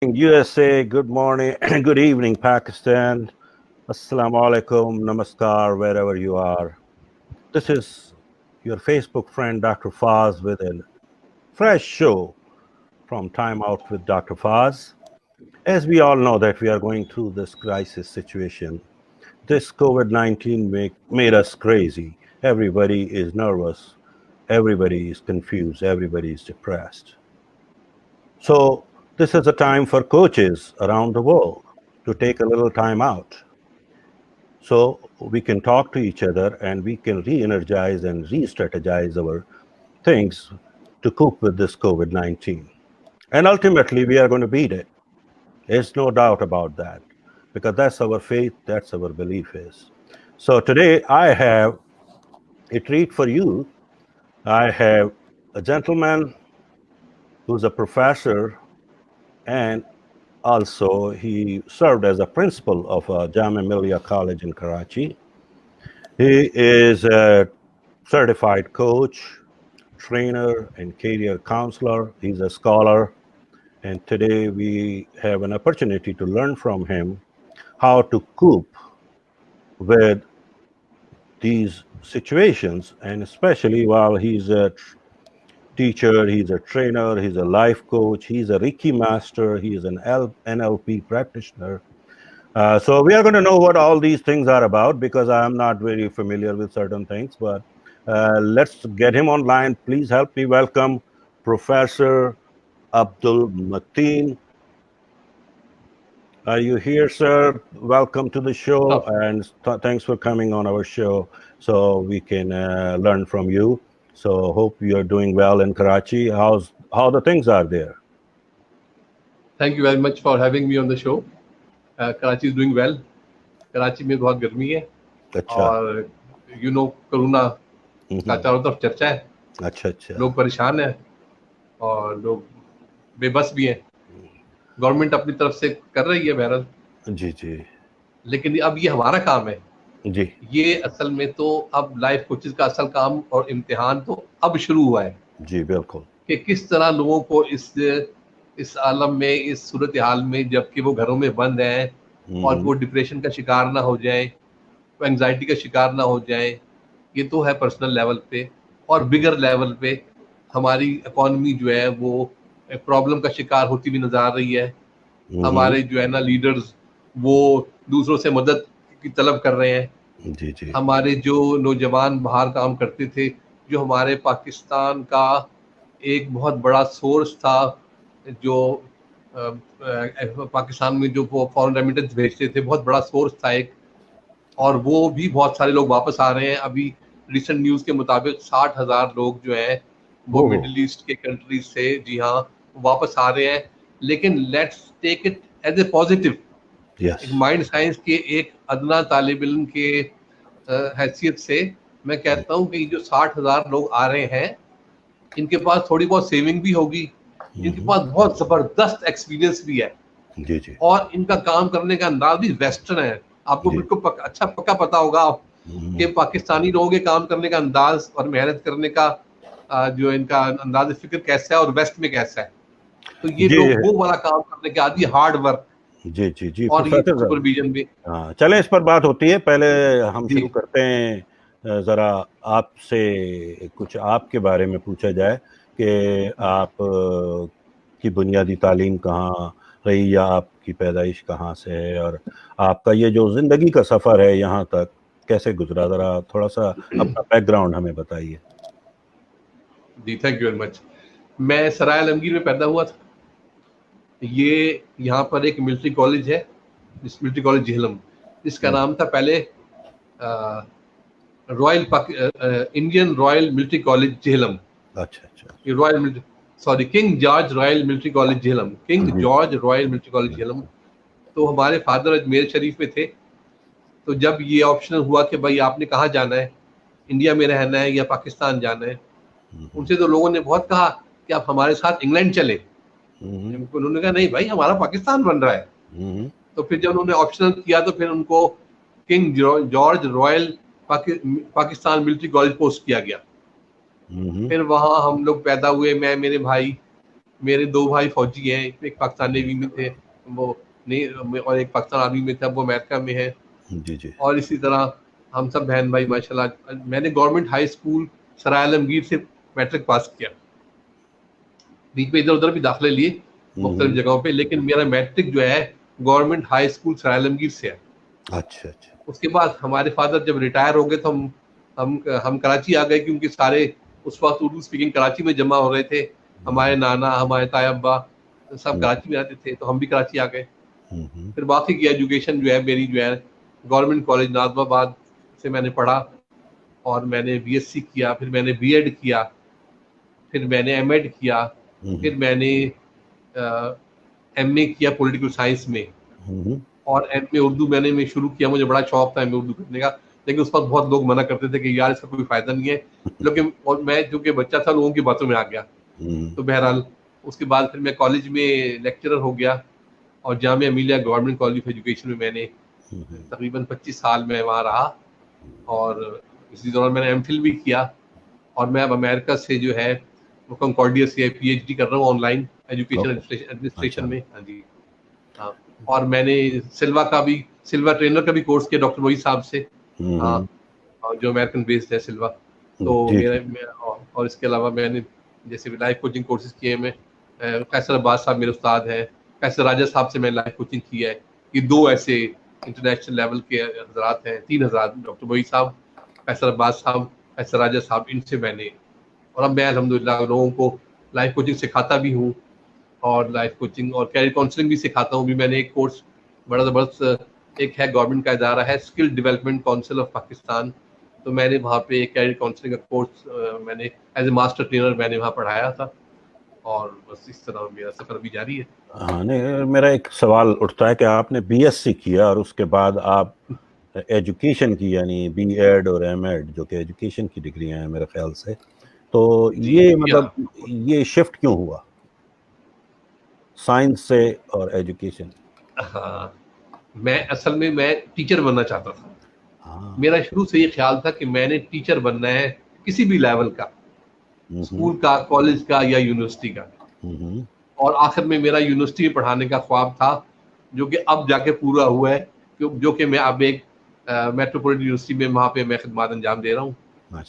USA, good morning, good evening, Pakistan. Assalamu alaikum, namaskar, wherever you are. This is your Facebook friend, Dr. Faz, with a fresh show from Time Out with Dr. Faz. As we all know that we are going through this crisis situation, this COVID-19 made us crazy. Everybody is nervous, everybody is confused, everybody is depressed. So this is a time for coaches around the world to take a little time out so we can talk to each other and we can re-energize and re-strategize our things to cope with this COVID-19. And ultimately, we are going to beat it. There's no doubt about that because that's our faith, that's our belief is. So today I have a treat for you. I have a gentleman who's a professor and also he served as a principal of Jamia Millia College in Karachi. He is a certified coach, trainer, and career counselor. He's a scholar. And today we have an opportunity to learn from him how to cope with these situations. And especially while he's a teacher, he's a trainer, he's a life coach, he's a Reiki master, he's an NLP practitioner. So we are going to know what all these things are about because I'm not very familiar with certain things. But let's get him online. Please help me welcome Professor Abdul Mateen. Are you here, sir? Welcome to the show, and thanks for coming on our show so we can learn from you. So hope you're doing well in Karachi. How the things are there? Thank you very much for having me on the show. Karachi is doing well. Karachi में बहुत गर्मी है अच्छा और corona का चारों तरफ चर्चा है. अच्छा लोग परेशान हैं और लोग बेबस भी हैं. गवर्नमेंट अपनी तरफ से कर रही है बहरहाल, जी लेकिन अब ये हमारा काम है. जी ये असल में तो अब लाइफ कोचेस का असल काम और इम्तिहान तो अब शुरू हुआ है जी बिल्कुल कि किस तरह लोगों को इस आलम में, इस सूरत हाल में, जबकि वो घरों में बंद हैं और वो डिप्रेशन का शिकार ना हो जाए, वो एंजाइटी का शिकार ना हो जाए. ये तो है पर्सनल लेवल पे, और बिगर लेवल पे हमारी इकॉनमी जो है वो प्रॉब्लम का शिकार होती हुई नजर आ रही है. हमारे जो है ना लीडर्स वो दूसरों से मदद की तलब कर रहे हैं. जी हमारे जो नौजवान बाहर काम करते थे, जो हमारे पाकिस्तान का एक बहुत बड़ा सोर्स था, जो पाकिस्तान में जो वो फॉरेन रेमिटेंस भेजते थे, बहुत बड़ा सोर्स था एक, और वो भी बहुत सारे लोग वापस आ रहे हैं. अभी रिसेंट न्यूज़ के मुताबिक 60,000 लोग जो हैं वो मिडिल ईस्ट के कंट्रीज से, जी हाँ, वापस आ रहे हैं. लेकिन let's take it as a positive. Mind science के एक अदना तालिब इल्म के हैसियत से मैं कहता हूँ कि जो 60,000 लोग आ रहे हैं, इनके पास थोड़ी बहुत सेविंग भी होगी, इनके पास बहुत जबरदस्त एक्सपीरियंस भी है, जी और इनका काम करने का अंदाज भी वेस्टर्न है. आपको बिल्कुल पक्का पता होगा कि पाकिस्तानी लोगों के काम करने का अंदाज और मेहनत करने का जो इनका अंदाज फिक्र कैसा है और वेस्ट में कैसा है. तो ये लोग वो वाला काम करने के आदि, हार्ड वर्क. जी और ये सुपरविजन भी. हाँ, चलें, इस पर बात होती है. पहले हम शुरू करते हैं, जरा आपसे कुछ आपके बारे में पूछा जाए कि आप की बुनियादी तालीम कहाँ रही या आपकी पैदाइश कहाँ से है, और आपका ये जो जिंदगी का सफर है यहाँ तक कैसे गुजरा, जरा थोड़ा सा अपना बैकग्राउंड हमें बताइए. जी, थैंक यू वेरी मच. मैं सराय आलमगीर में पैदा हुआ था. ये यहाँ पर एक मिलिट्री कॉलेज है, मिलिट्री कॉलेज झेलम, जिसका नाम था पहले Indian royal military college Jhelum. अच्छा. ये royal king George royal military college Jhelum, king George royal military college Jhelum. तो हमारे फादर अजमेर शरीफ में थे. तो जब ये ऑप्शनल हुआ कि भाई आपने कहाँ जाना है, इंडिया में रहना है या पाकिस्तान जाना है, उनसे तो लोगों ने बहुत कहा कि आप हमारे साथ इंग्लैंड चले. उन्होंने कहा नहीं भाई, हमारा पाकिस्तान बन रहा है. तो फिर जब उन्होंने ऑप्शनल किया तो फिर उनको king George royal Pakistan military college post किया गया. फिर वहाँ हम लोग पैदा हुए, मैं, मेरे भाई, मेरे 2 भाई फौजी हैं, एक पाकिस्तान नेवी में थे, वो नहीं, और एक पाकिस्तान आर्मी में था, वो अमेरिका में है। जी जी। और इसी तरह हम सब बहन भाई माशाल्लाह। मैंने गवर्नमेंट हाई स्कूल सराय आलमगीर से मैट्रिक पास किया, बीच में इधर उधर भी दाखिले लिए मुख्तलिफ जगहों पे, लेकिन मेरा मैट्रिक जो है गवर्नमेंट हाई स्कूल सराय आलमगीर से है। अच्छा अच्छा। उसके बाद हमारे फादर जब रिटायर हो गए तो हम कराची आ गए, क्योंकि सारे उस वक्त उर्दू स्पीकिंग कराची में जमा हो रहे थे। हमारे नाना, हमारे ताया अब्बा सब कराची में रहते थे, तो हम भी कराची आ गए। फिर बाकी की एजुकेशन जो है मेरी जो है गवर्नमेंट कॉलेज नाजमाबाद से मैंने पढ़ा, और मैंने बीएससी किया, फिर मैंने बीएड किया, फिर मैंने एमएड किया, फिर मैंने एमए किया पॉलिटिकल साइंस में, और एमए उर्दू मैं शुरू किया। मुझे बड़ा शौक था एमए उर्दू करने का, लेकिन उस वक्त बहुत लोग मना करते थे कि यार इसका कोई फायदा नहीं है, लेकिन और मैं चूंकि बच्चा था लोगों की बातों में आ गया। तो बहरहाल उसके बाद फिर मैं कॉलेज में लेक्चरर हो गया, और Jamia Millia government college of education में मैंने तकरीबन 25 साल में वहाँ रहा, और इसी दौरान मैंने एमफिल भी किया। और मैं अब अमेरिका से जो है वो कंकॉर्डिया से पीएचडी कर रहा हूँ ऑनलाइन एजुकेशन एडमिनिस्ट्रेशन में। हाँ जी, हाँ। और मैंने सिल्वा ट्रेनर का भी कोर्स किया डॉक्टर मोई साहब से, हाँ, जो अमेरिकन बेस्ड है सिल्वा। तो और इसके अलावा मैंने जैसे लाइफ कोचिंग कोर्सेज किए मैं, कैसर अब्बास साहब मेरे उस्ताद हैं, कैसर राजा साहब से मैंने लाइफ कोचिंग की है। ये 2 ऐसे इंटरनेशनल लेवल के हजरात हैं, 3 हजरात, डॉक्टर मोई साहब, कैसर अब्बास साहब, कैसर राजा साहब, इनसे मैंने। और अब मैं अल्हम्दुलिल्लाह लोगों को लाइफ कोचिंग सिखाता भी हूँ, और लाइफ कोचिंग और कैरियर काउंसलिंग भी सिखाता हूँ। भी मैंने एक कोर्स बड़ा ज़बरदस्त, एक है गवर्नमेंट का इदारा है skill development council of Pakistan, तो मैंने वहाँ पे एक कैरियर काउंसलिंग का कोर्स मैंने एज ए मास्टर ट्रेनर मैंने वहाँ पढ़ाया था, और बस इस तरह मेरा सफ़र भी जारी है। हाँ, नहीं, मेरा एक सवाल उठता है कि आपने बीएससी किया और उसके बाद आप एजुकेशन की, यानी बीएड और एमएड, जो कि एजुकेशन की डिग्रियां हैं मेरे ख्याल से, तो ये मतलब ये शिफ्ट क्यों हुआ साइंस से और एजुकेशन? हाँ, मैं असल में मैं टीचर बनना चाहता था। हाँ। मेरा शुरू से ये ख्याल था कि मैंने टीचर बनना है, किसी भी लेवल का, स्कूल का, कॉलेज का या यूनिवर्सिटी का। और आखिर में मेरा यूनिवर्सिटी में पढ़ाने का ख्वाब था, जो कि अब जाके पूरा हुआ है, जो कि मैं अब एक मेट्रोपॉलिटन यूनिवर्सिटी में वहाँ पे मैं खिदमत अंजाम दे रहा हूँ।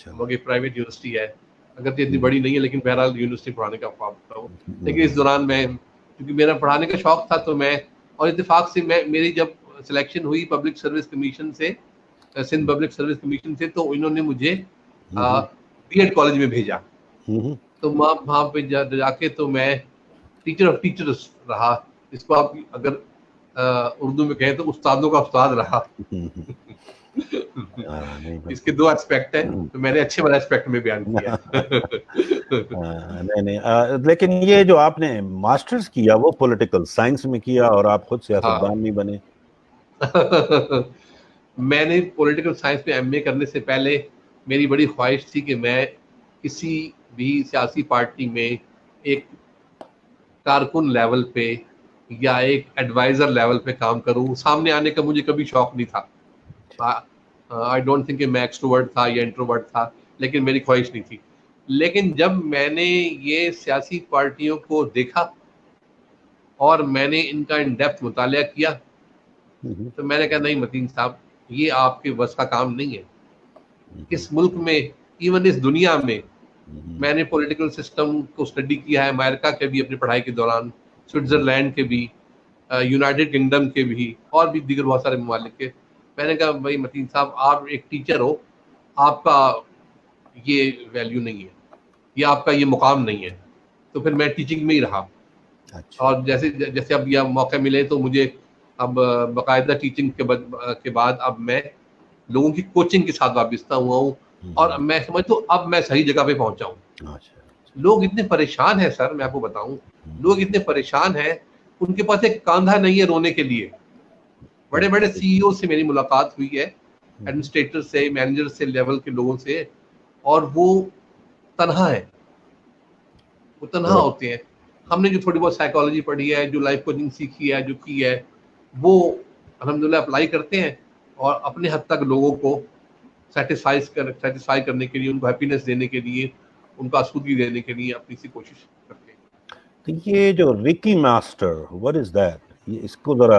वो एक प्राइवेट यूनिवर्सिटी है, अगर इतनी बड़ी नहीं है, लेकिन बहरहाल यूनिवर्सिटी पढ़ाने का ख्वाब था वो। लेकिन इस दौरान मैं, क्योंकि मेरा पढ़ाने का शौक था, तो मैं, और इत्तेफाक से मेरी जब सिलेक्शन हुई पब्लिक सर्विस कमीशन से, सिंध पब्लिक सर्विस कमीशन से, तो इन्होंने मुझे बीएड कॉलेज में भेजा। तो वहाँ पे जाके तो मैं टीचर ऑफ टीचर्स रहा, इसको आप अगर उर्दू में कहें तो उस्तादों का उस्ताद रहा। इसके 2 एस्पेक्ट हैं, तो मैंने अच्छे वाले एस्पेक्ट में बयान किया। नहीं, लेकिन ये जो आपने मास्टर्स किया वो पॉलिटिकल साइंस में किया और आप खुद सियासतदान नहीं बने। मैंने पॉलिटिकल साइंस में एमए करने से पहले मेरी बड़ी ख्वाहिश थी कि मैं किसी भी सियासी पार्टी में एक कारकुन लेवल पे या एक एडवाइजर लेवल पे काम करूं। सामने आने का मुझे कभी शौक नहीं था। आई डोंट थिंक मैं एक्सट्रोवर्ट था या इंट्रोवर्ट था, लेकिन मेरी ख्वाहिश नहीं थी। लेकिन जब मैंने ये सियासी पार्टियों को देखा और मैंने इनका इन डेप्थ मुतालिया किया, तो मैंने कहा नहीं मतीन साहब, ये आपके बस का काम नहीं है। इस मुल्क में, इवन इस दुनिया में, मैंने पॉलिटिकल सिस्टम को स्टडी किया है, अमेरिका के भी अपनी पढ़ाई के दौरान, स्विट्जरलैंड के भी, यूनाइटेड किंगडम के भी, और भी दीगर बहुत सारे ममालिक के। मैंने कहा भाई मतीन साहब, आप एक टीचर हो, आपका ये वैल्यू नहीं है, ये आपका ये मुकाम नहीं है। तो फिर मैं टीचिंग में ही रहा। अच्छा। और जैसे जैसे अब यह मौके मिले तो मुझे अब बाकायदा टीचिंग के बाद अब मैं लोगों की कोचिंग के साथ वाबस्ता हुआ हूँ, और मैं समझता हूँ अब मैं सही जगह पे पहुंचा हूँ। लोग इतने परेशान हैं सर, मैं आपको बताऊं, लोग इतने परेशान हैं, उनके पास एक कांधा नहीं है रोने के लिए। बड़े बड़े सीईओ से मेरी मुलाकात हुई है, एडमिनिस्ट्रेटर से, मैनेजर से, लेवल के लोगों से, और वो तनहा है, वो तनहा होते हैं। हमने जो थोड़ी बहुत साइकोलॉजी पढ़ी है, जो लाइफ कोचिंग सीखी है, जो की है, वो अल्हम्दुलिल्लाह अप्लाई करते हैं, और अपने हद तक लोगों को सेटिस्फाई करने के लिए, उनको हैप्पीनेस देने के लिए, उनको आसूदगी देने के लिए अपनी सी कोशिश करते हैं। तो ये जो Ricky master, what is that? ये इसको जरा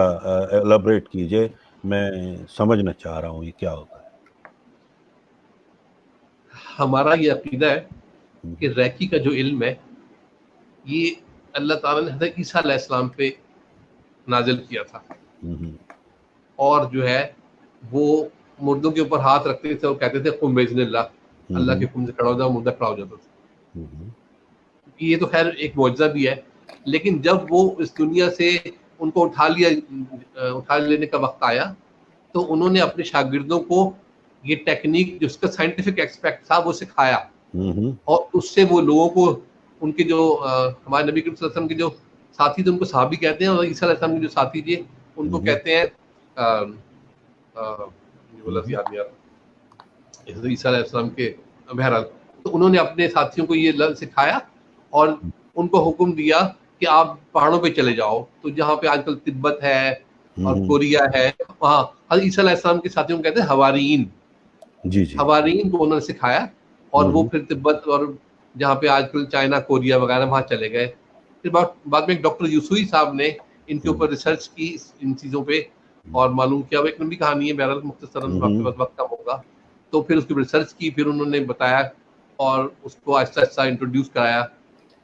एलाबरेट कीजिए, मैं समझना चाह रहा हूँ ये क्या होता है। हमारा ये अकीदा है कि रैकी का जो इल्म है ये अल्लाह ताला ने हज़रत ईसा अलैहिस्सलाम पे नाजिल किया था, और जो है वो मुर्दों के ऊपर हाथ रखते थे और कहते थे कुम बिइज़्निल्लाह, अल्लाह के हुक्म से खड़ा हो जाओ, मुर्दा खड़ा हो जाता था। ये तो खैर एक मौजज़ा भी है, लेकिन जब वो इस दुनिया से उनको उठा लेने का वक्त आया, तो उन्होंने अपने शागिर्दों को ये टेक्निक जो उसका साइंटिफिक एस्पेक्ट था वो सिखाया, और उससे वो लोगों को उनके जो हमारे नबी करीम सल्लल्लाहु अलैहि वसल्लम के जो साथी थे उनको सहाबी कहते हैं, और ईसा अलैहि सल्लम के जो साथी थे उनको कहते हैं मुझे याद नहीं आ रहा, ईसा अलैहि सल्लम के, बहरहाल तो उन्होंने अपने साथियों को ये सिखाया और उनको हुक्म दिया कि आप पहाड़ों पे चले जाओ, तो जहाँ पे आजकल तिब्बत है और कोरिया है, वहाँ हज़रत ईसा अलैहि सल्लम के साथियों को कहते हैं हवारीन। जी जी, हवारीन को उन्होंने सिखाया, और वो फिर तिब्बत और जहाँ पे आजकल चाइना, कोरिया वगैरह वहाँ चले गए। फिर बाद में डॉक्टर यूसुई साहब ने इनके ऊपर रिसर्च की इन चीज़ों पे, और मालूम किया। वो एक लंबी कहानी है, बहरहाल मुख्तसरन आपके पास वक्त कम होगा, तो फिर उसकी रिसर्च की, फिर उन्होंने बताया और उसको आहिस्ता आहिस्ता इंट्रोड्यूस कराया,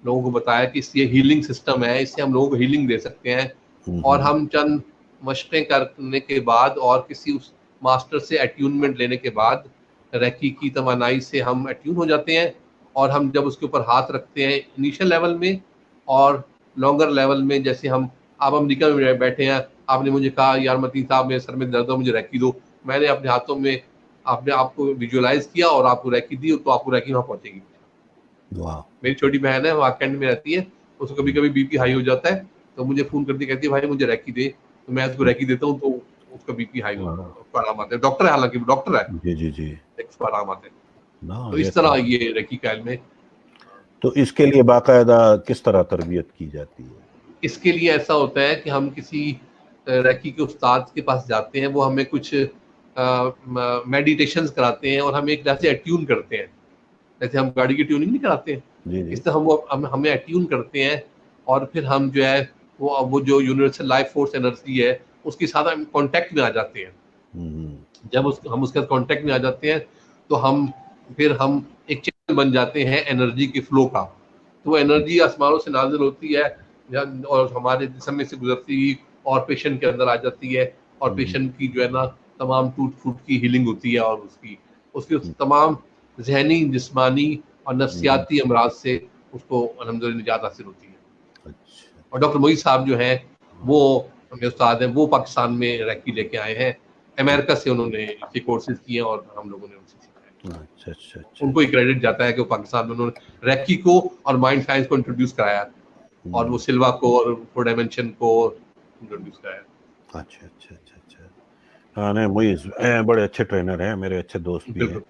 लोगों को बताया कि ये हीलिंग सिस्टम है, इससे हम लोगों को हीलिंग दे सकते हैं। और हम चंद मशक़ें करने के बाद और किसी उस मास्टर से अट्यूनमेंट लेने के बाद रैकी की तवानाई से हम अट्यून हो जाते हैं, और हम जब उसके ऊपर हाथ रखते हैं इनिशियल लेवल में और लॉन्गर लेवल में, जैसे आप अमेरिका में बैठे हैं, आपने मुझे कहा यार मतीन साहब मेरे सर में दर्द हो, मुझे रैकी दो, मैंने अपने हाथों में आपने आपको विजुअलाइज किया और आपको रैकी दी, तो आपको रैकी वहाँ पहुँचेगी। मेरी छोटी बहन है, वो कैंट में रहती है, उसको कभी कभी बीपी हाई हो जाता है, तो मुझे फोन करती कहती है भाई मुझे रैकी दे, तो मैं उसको रैकी देता हूँ, तो उसका बीपी हाई होता है, उसको आराम आता है। डॉक्टर है, हालांकि डॉक्टर है, जी जी जी, उसको आराम आता है। ना तो इस तरह ये रैकी का इल्म है। तो इसके लिए बाकायदा किस तरह तरबियत की जाती है? इसके लिए ऐसा होता है कि हम किसी रैकी के उस्ताद के पास जाते हैं, वो हमें कुछ मेडिटेशंस कराते हैं और हमें एक तरह से अट्यून करते हैं, जैसे हम गाड़ी की ट्यूनिंग नहीं कराते हैं, जी जी, इस तरह हमें अट्यून करते हैं, और फिर हम जो है वो जो यूनिवर्सल लाइफ फोर्स एनर्जी है उसके साथ हम कांटेक्ट में आ जाते हैं। जब हम उसके साथ कांटेक्ट में आ जाते हैं, तो हम एक चैनल बन जाते हैं एनर्जी के फ्लो का। तो वो एनर्जी आसमानों से नाजिल होती है और हमारे जिस्म में से गुजरती हुई और पेशेंट के अंदर आ जाती है, और पेशेंट की जो है ना तमाम टूट फूट की हीलिंग होती है, और उसकी तमाम जहनी, जिस्मानी और नफ्सियाती अमराज से उसको अल्हम्दुलिल्लाह निजात हासिल होती है। अच्छा और डॉक्टर मोईद साहब जो हैं वो मेरे उस्ताद हैं, वो पाकिस्तान में रैकी लेके आए हैं, अमेरिका से उन्होंने इसके कोर्सेज किए और हम लोगों ने उनसे सीखा है। अच्छा अच्छा अच्छा, उनको ही क्रेडिट जाता है कि वो पाकिस्तान में उन्होंने रैकी को और माइंड साइंस को इंट्रोड्यूस कराया, और वो सिल्वा को और 4 डायमेंशन को इंट्रोड्यूस कराया। अच्छा अच्छा अच्छा अच्छा, हाँ नहीं मुइज़ बड़े अच्छे ट्रेनर हैं, मेरे अच्छे दोस्त भी हैं बिल्कुल,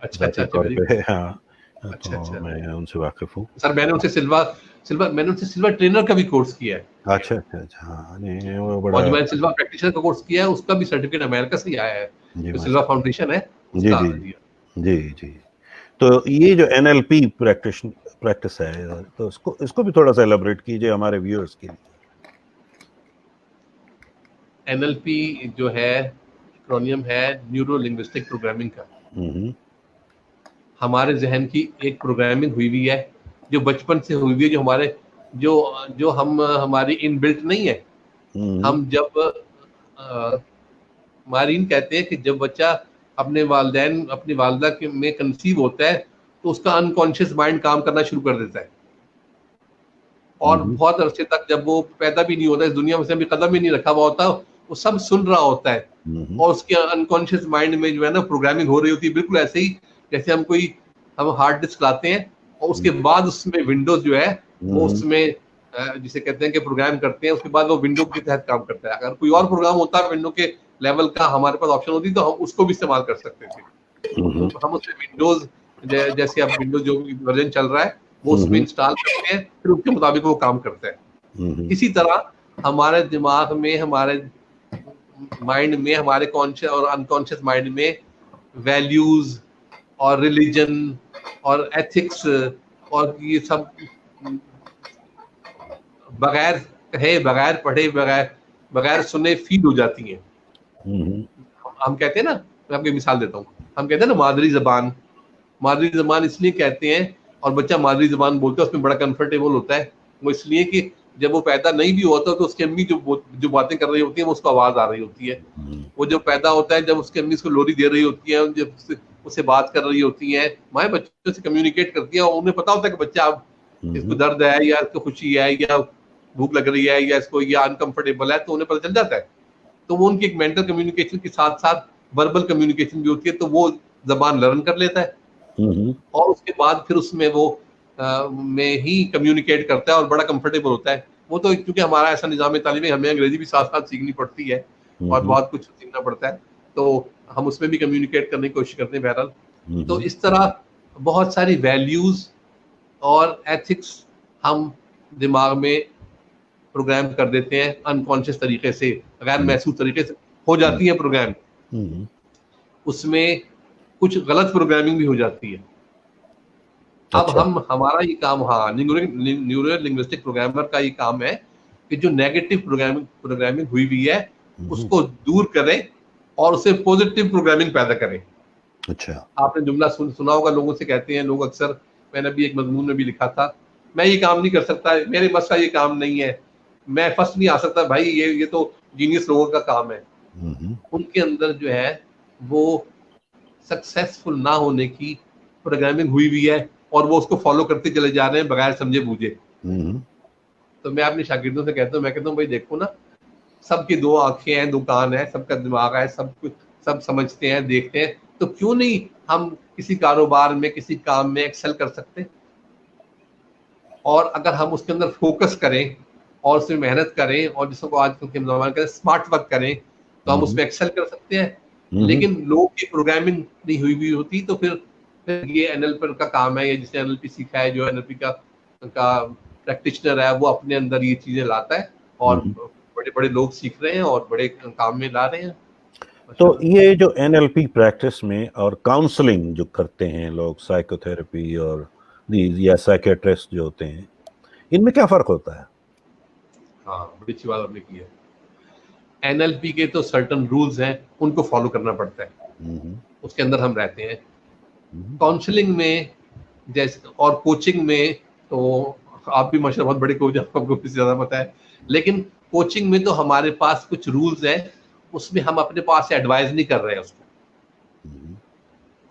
अच्छा ज़ाती अच्छा अच्छा, तौर वेरी पे। हाँ, अच्छा तो अच्छा। मैं उनसे वाकिफ़ हूँ। सर मैंने उनसे सिल्वा ट्रेनर का भी कोर्स किया है, अच्छा अच्छा अच्छा, हाँ नहीं वो बड़ा, और जो मैंने सिल्वा प्रैक्टिशनर का कोर्स किया है उसका भी सर्टिफिकेट अमेरिका से ही आया है, जी जो सिल्वा माशा, फाउंडेशन है जी उसका जी दिया। जी जी। तो ये जो NLP प्रैक्टिस है, तो इसको भी थोड़ा सा एलाबरेट कीजिए हमारे व्यूअर्स के लिए। NLP जो है एक्रोनियम है न्यूरो लिंग्विस्टिक प्रोग्रामिंग का। हमारे जहन की एक प्रोग्रामिंग हुई हुई है जो बचपन से हुई हुई है, जो हमारे जो जो हम हमारी इनबिल्ट नहीं है। हम जब मारीन कहते हैं कि जब बच्चा अपने वालिदैन अपनी वालदा के में कंसीव होता है, तो उसका अनकॉन्शियस माइंड काम करना शुरू कर देता है, और बहुत अरसे तक जब वो पैदा भी नहीं होता, इस दुनिया में से भी कदम ही नहीं रखा हुआ होता, वो सब सुन रहा होता है, और उसके अनकॉन्शियस माइंड में जो है ना प्रोग्रामिंग हो रही होती है, बिल्कुल ऐसे ही जैसे हम हार्ड डिस्क लाते हैं और उसके बाद उसमें विंडोज जो है वो उसमें जिसे कहते हैं कि प्रोग्राम करते हैं, उसके बाद वो विंडो के तहत काम करता है। अगर कोई और प्रोग्राम होता है विंडो के लेवल का, हमारे पास ऑप्शन होती तो हम उसको भी इस्तेमाल कर सकते थे। तो हम उसमें विंडोज जैसे अब विंडोज जो वर्जन चल रहा है वो उसमें इंस्टॉल करते हैं, फिर उसके मुताबिक वो काम करता है। इसी तरह हमारे दिमाग में, हमारे माइंड में, हमारे कॉन्शियस और अनकॉन्शियस माइंड में वैल्यूज और रिलीजन और एथिक्स और ये सब बगैर कहे, बगैर पढ़े, बगैर सुने फीड हो जाती हैं। हम कहते हैं ना, मैं आपको एक मिसाल देता हूँ, हम कहते हैं ना मादरी जबान इसलिए कहते हैं, और बच्चा मादरी जबान बोलता है उसमें बड़ा कंफर्टेबल होता है, वो इसलिए कि जब वो पैदा नहीं भी होता तो उसकी अम्मी जो बातें कर रही होती है वो उसको आवाज आ रही होती है। वो जब पैदा होता है, जब उसकी अम्मी उसको लोरी दे रही होती है, जब उससे बात कर रही होती है, माएँ बच्चों से कम्युनिकेट करती है, और उन्हें पता होता है कि बच्चा अब इसको दर्द है या इसको खुशी है या भूख लग रही है या इसको या अनकंफर्टेबल है, तो उन्हें पता चल जाता है। तो वो उनकी एक मेंटल कम्युनिकेशन के साथ साथ वर्बल कम्युनिकेशन भी होती है, तो वो जबान लर्न कर लेता है और उसके बाद फिर उसमें वो में ही कम्युनिकेट करता है और बड़ा कंफर्टेबल होता है। वो तो क्योंकि हमारा ऐसा निज़ाम तालीम है, हमें अंग्रेजी भी साथ साथ सीखनी पड़ती है और बहुत कुछ सीखना पड़ता है, तो हम उसमें भी कम्युनिकेट करने की कोशिश करते हैं बहरहाल। तो इस तरह बहुत सारी वैल्यूज और एथिक्स हम दिमाग में प्रोग्राम कर देते हैं अनकॉन्शियस तरीके से, गैर महसूस तरीके से हो जाती है प्रोग्राम। उसमें कुछ गलत प्रोग्रामिंग भी हो जाती है। अब हमारा ये काम, हाँ, न्यूरो लिंग्विस्टिक प्रोग्रामर का ये काम है कि जो नेगेटिव प्रोग्रामिंग हुई हुई है उसको दूर करें और उसे पॉजिटिव प्रोग्रामिंग पैदा करें। अच्छा, आपने जुमला सुना होगा, लोगों से कहते हैं लोग अक्सर, मैंने भी एक मजमून में भी लिखा था, मैं ये काम नहीं कर सकता, मेरे बस का ये काम नहीं है, मैं फर्स्ट नहीं आ सकता। भाई ये तो जीनियस लोगों का काम है। उनके अंदर जो है वो सक्सेसफुल ना होने की प्रोग्रामिंग हुई हुई है और वो उसको फॉलो करते चले जा रहे हैं बगैर समझे बूझे। तो मैं अपने शागिर्दों से कहता हूँ, मैं कहता हूँ भाई देखो ना, सबकी दो आंखें हैं, दो कान है, सबका दिमाग है, सब कुछ सब समझते हैं, देखते हैं, तो क्यों नहीं हम किसी कारोबार में, किसी काम में एक्सेल कर सकते? और अगर हम उसके अंदर फोकस करें और उसमें मेहनत करें और जिसको आजकल के जमाने कहते हैं स्मार्ट वर्क करें, तो हम उसमें एक्सेल कर सकते हैं। लेकिन लोग की प्रोग्रामिंग नहीं हुई हुई होती, तो फिर ये एनएलपी का काम है, या जिसने एनएलपी सीखा है, जो एनएलपी का प्रैक्टिशनर है, वो अपने अंदर ये चीजें लाता है और बड़े बड़े लोग सीख रहे हैं और बड़े काम में ला रहे हैं। तो ये जो एनएलपी प्रैक्टिस में और काउंसलिंग जो करते हैं लोग, साइकोथेरेपी और या साइकियाट्रिस्ट जो होते हैं, इनमें क्या फर्क होता है? हाँ, बड़ी अच्छी बात आपने की है। एनएलपी के तो सर्टन रूल्स हैं, उनको फॉलो करना पड़ता है, उसके अंदर हम रहते हैं। काउंसलिंग में जैसे और कोचिंग में तो आप भी माशाल्लाह बहुत बड़े कोच, आपको इससे ज्यादा पता है, लेकिन कोचिंग में तो हमारे पास कुछ रूल्स हैं, उसमें हम अपने पास से एडवाइस नहीं कर रहे हैं उसको,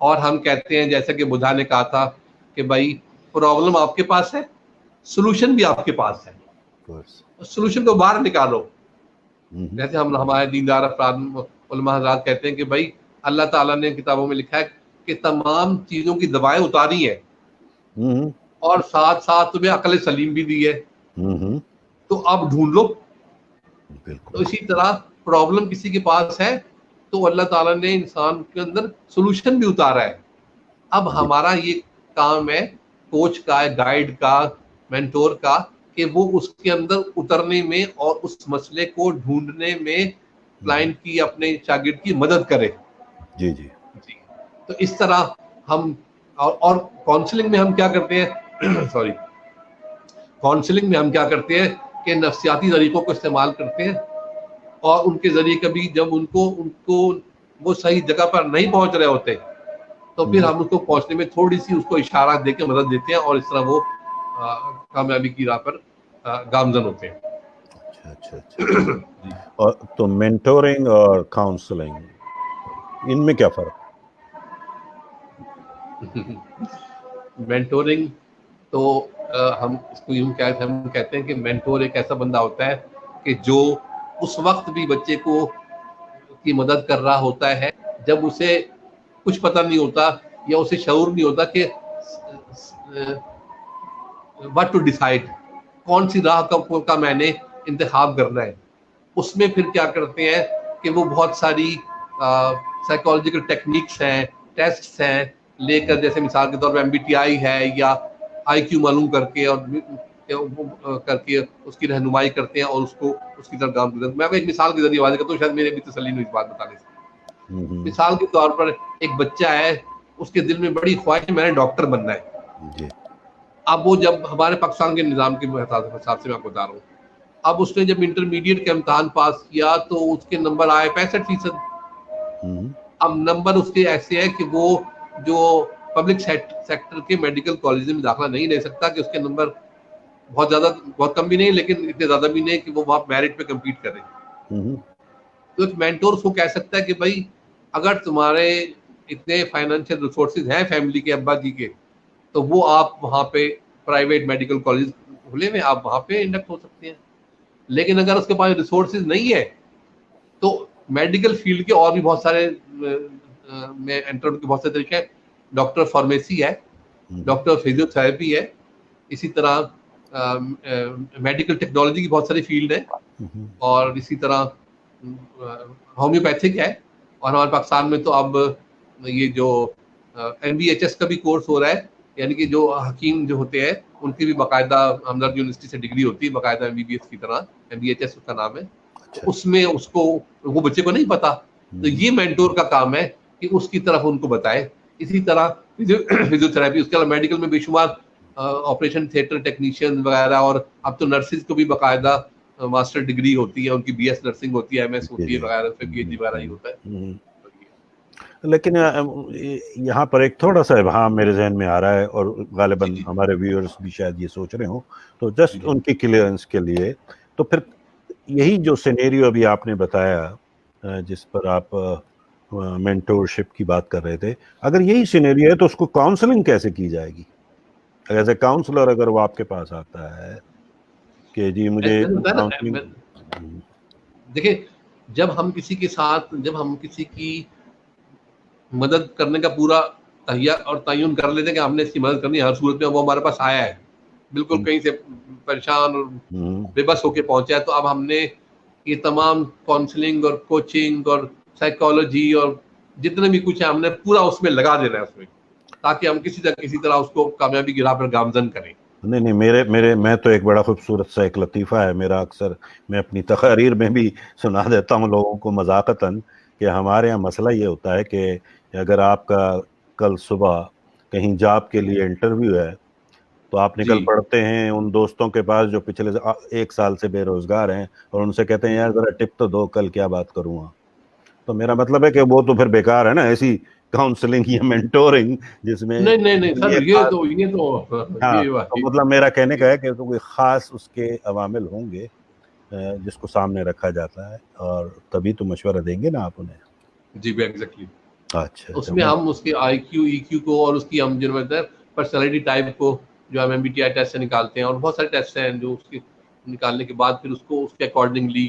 और हम कहते हैं जैसा कि बुधा ने कहा था कि भाई प्रॉब्लम आपके पास है, सॉल्यूशन भी आपके पास है, सॉल्यूशन को बाहर निकालो। जैसे हम हमारे दीनदार अफराद उलमा हज़रात कहते हैं कि भाई अल्लाह ताला ने किताबों में लिखा है कि तमाम चीजों की दवाएं उतारी है और साथ साथ तुम्हें अकल सलीम भी दी है, तो अब ढूंढ लो। तो इसी तरह प्रॉब्लम किसी के पास है तो अल्लाह ताला ने इंसान के अंदर सॉल्यूशन भी उतारा है। अब हमारा ये काम है कोच का, गाइड का, मेंटोर का, कि वो उसके अंदर उतरने में और उस मसले को ढूंढने में क्लाइंट की, अपने शागिर्द की मदद करे। जी जी जी। तो इस तरह हम और काउंसलिंग में हम क्या करते हैं सॉरी, काउंसलिंग में हम क्या करते हैं कि नफ्सियाती तरीकों को इस्तेमाल करते हैं और उनके जरिए कभी जब उनको वो सही जगह पर नहीं पहुंच रहे होते, तो फिर हम उसको पहुंचने में थोड़ी सी उसको इशारा देकर मदद देते हैं और इस तरह वो कामयाबी की राह पर गामजन होते हैं। अच्छा अच्छा। और तो मेंटोरिंग और काउंसलिंग, इनमें क्या फर्क? मेंटोरिंग तो हम इसको यूं हम कहते हैं कि मेंटोर एक ऐसा बंदा होता है कि जो उस वक्त भी बच्चे को की मदद कर रहा होता है जब उसे कुछ पता नहीं होता या उसे शऊर नहीं होता कि व्हाट टू डिसाइड, कौन सी राह का मैंने इंतखाब करना है। उसमें फिर क्या करते हैं कि वो बहुत सारी साइकोलॉजिकल टेक्निक्स हैं, टेस्ट्स हैं लेकर, जैसे मिसाल के तौर पर MBTI है या IQ मालूम करके और करके उसकी रहनुमाई करते हैं और उसको उसकी तरफ काम करते हैं। मैं एक मिसाल के जरिए वाज़ेह करता हूँ, शायद मेरे भी तसल्ली हुई इस बात बताने से। मिसाल के तौर पर एक बच्चा है, उसके दिल में बड़ी ख्वाहिश मैंने डॉक्टर बनना है। अब वो जब हमारे पाकिस्तान के निज़ाम के हिसाब से मैं आपको बता रहा हूँ, अब उसने जब इंटरमीडिएट का इम्तहान पास किया तो उसके नंबर आए 65%। अब नंबर उसके ऐसे है कि वो जो पब्लिक सेक्टर के मेडिकल कॉलेज में दाखिला नहीं ले सकता, कि उसके नंबर बहुत कम भी नहीं लेकिन इतने ज्यादा भी नहीं कि वो वहाँ मेरिट पे कम्पीट करे। तो एक मेंटोर उसको कह सकता है कि भाई अगर तुम्हारे इतने फाइनेंशियल रिसोर्सेज हैं फैमिली के, अब्बा जी के, तो वो आप वहाँ पे प्राइवेट मेडिकल कॉलेज खुले में आप वहाँ पे इंडक्ट हो सकते हैं। लेकिन अगर उसके पास रिसोर्सेज नहीं है तो मेडिकल फील्ड के और भी बहुत सारे में एंटर के बहुत सारे तरीके हैं। डॉक्टर फार्मेसी है, डॉक्टर फिजियोथेरेपी है, इसी तरह मेडिकल टेक्नोलॉजी की बहुत सारी फील्ड है, और इसी तरह होम्योपैथिक है। और हमारे पाकिस्तान में तो अब ये जो MBHS का भी कोर्स हो रहा है, यानी कि जो हकीम जो होते हैं उनकी भी बाकायदा हमदर्द यूनिवर्सिटी से डिग्री होती है, बाकायदा MBBS की तरह, MBHS उसका नाम है। तो उसमें उसको, वो बच्चे को नहीं पता, तो ये मेंटोर का काम है कि उसकी तरफ उनको बताए। इसी तरह फिजियोथेरेपी, उसके अलावा मेडिकल में बेशुमार ऑपरेशन थिएटर टेक्नीशियन वगैरह, और अब तो नर्सिस को भी बाकायदा मास्टर डिग्री होती है, उनकी BS नर्सिंग होती है, MS होती है वगैरह, फिर PhD वगैरह ही होता है। लेकिन यहाँ पर एक थोड़ा सा इबहाम मेरे जहन में आ रहा है, और गालिबन हमारे व्यूअर्स भी शायद ये सोच रहे हो, तो जस्ट उनकी क्लियरेंस के लिए, तो फिर यही जो सिनेरियो अभी आपने बताया जिस पर आप मेंटोरशिप की बात कर रहे थे, अगर यही सिनेरियो है तो उसको काउंसलिंग कैसे की जाएगी? एज ए काउंसलर अगर वो आपके पास आता है कि जी मुझे काउंसलिंग, देखिए जब हम किसी की मदद करने का पूरा तहिया और तयन कर लेते हैं कि हमने इसकी मदद करनी है हर सूरत में, वो हमारे पास आया है बिल्कुल कहीं से परेशान और बेबस होके पहुंचा है, तो अब हमने ये तमाम काउंसलिंग और कोचिंग और साइकोलॉजी और जितने भी कुछ है हमने पूरा उसमें लगा देना है उसमें, ताकि हम किसी तरह उसको कामयाबी की राह पर गामजन करें। नहीं, मेरे मैं तो एक बड़ा खूबसूरत सा एक लतीफ़ा है मेरा, अक्सर मैं अपनी तकारीर में भी सुना देता हूँ लोगों को मजाकतन, कि हमारे यहाँ मसला ये होता है कि अगर आपका कल सुबह कहीं जॉब के लिए इंटरव्यू है तो आप निकल पड़ते हैं उन दोस्तों के पास जो पिछले 1 साल से बेरोजगार हैं, और उनसे कहते हैं यार जरा टिप तो दो, कल क्या बात करूँगा। तो मेरा मतलब है कि वो तो फिर बेकार है ना, ऐसी काउंसलिंग या मेंटोरिंग जिसमें नहीं सर, ये तो मतलब मेरा कहने का है कि तो कोई खास उसके अवामिल होंगे जिसको सामने रखा जाता है, और तभी तो मशवरा देंगे ना आप उन्हें। जी एग्जैक्टली। अच्छा, उसमें हम उसके IQ EQ को और उसकी हम जो पर्सनालिटी टाइप को जो हम MBTI टेस्ट से निकालते हैं, और बहुत सारे टेस्ट हैं जो उसके निकालने के बाद फिर उसको उसके अकॉर्डिंगली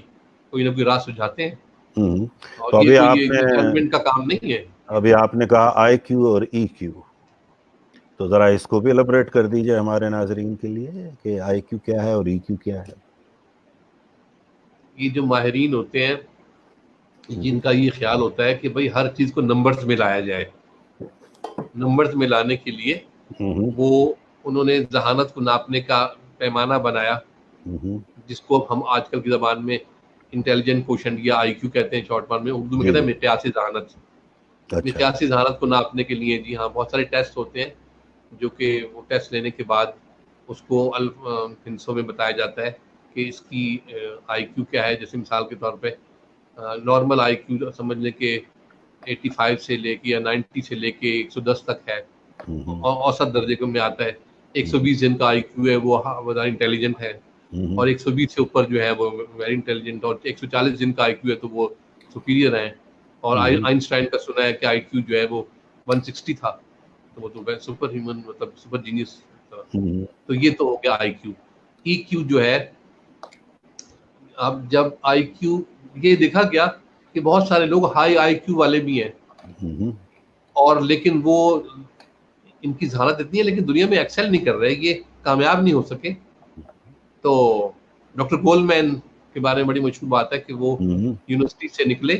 कोई ना कोई राह सुझाते हैं। और तो ये जजमेंट का काम नहीं है। अभी आपने कहा IQ और EQ, तो जरा इसको भी एलैबोरेट कर दीजिए हमारे नाजरीन के लिए कि IQ क्या है और EQ क्या है। ये जो माहिरीन होते हैं जिनका ये ख्याल होता है कि भाई हर चीज को नंबर्स में लाया जाए, नंबर्स में लाने के लिए वो उन्होंने जहानत को नापने का पैमाना बनाया, जिसको हम आजकल की जबान में इंटेलिजेंट क्वोशेंट या IQ कहते हैं, शॉर्ट फॉर्म में उर्दू में कहते हैं मित्यासी जहानत। मित्यासी जहानत को नापने के लिए जी हाँ बहुत सारे टेस्ट होते हैं, जो कि वो टेस्ट लेने के बाद उसको हिस्सों में बताया जाता है कि इसकी IQ क्या है। जैसे मिसाल के तौर पे नॉर्मल IQ समझ लें कि 85 से लेके या 90 से लेके 110 तक है, और औसत दर्जे में आता है। 120 जिनका IQ है वो ज़्यादा इंटेलिजेंट है, और 120 से ऊपर जो है वो वेरी इंटेलिजेंट, और 140 जिनका IQ है तो वो सुपीरियर है। और आइंस्टाइन का सुना है कि IQ जो है वो 160 था, तो वो तो सुपर ह्यूमन मतलब सुपर जीनियस। तो ये तो हो गया IQ। EQ जो है, अब जब IQ ये देखा गया कि बहुत सारे लोग हाई IQ वाले भी हैं, और लेकिन वो इनकी जहानत इतनी है लेकिन दुनिया में एक्सेल नहीं कर रहे, ये कामयाब नहीं हो सके। तो डॉक्टर गोल्डमैन के बारे में बड़ी मशहूर बात है कि वो यूनिवर्सिटी से निकले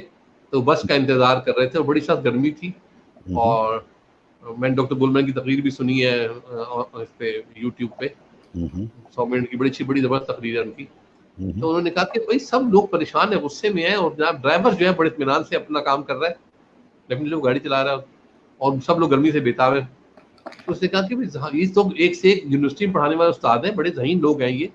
तो बस का इंतजार कर रहे थे, और बड़ी सख्त गर्मी थी, और मैंने डॉक्टर गोल्डमैन की तकरीर भी सुनी है इस पे यूट्यूब पे, 100 मिनट की बड़ी जबरदस्त तकरीर है उनकी। तो उन्होंने कहा कि भाई सब लोग परेशान है, गुस्से में है, और जनाब ड्राइवर जो है बड़े इत्मीनान से अपना काम कर रहा है, डेफिनेटली वो गाड़ी चला रहा है, और सब लोग गर्मी से बेताब है। तो उसने कहा कि भाई ये तो एक से एक यूनिवर्सिटी में पढ़ाने वाले उस्ताद हैं, बड़े ज़हीन लोग हैं ये,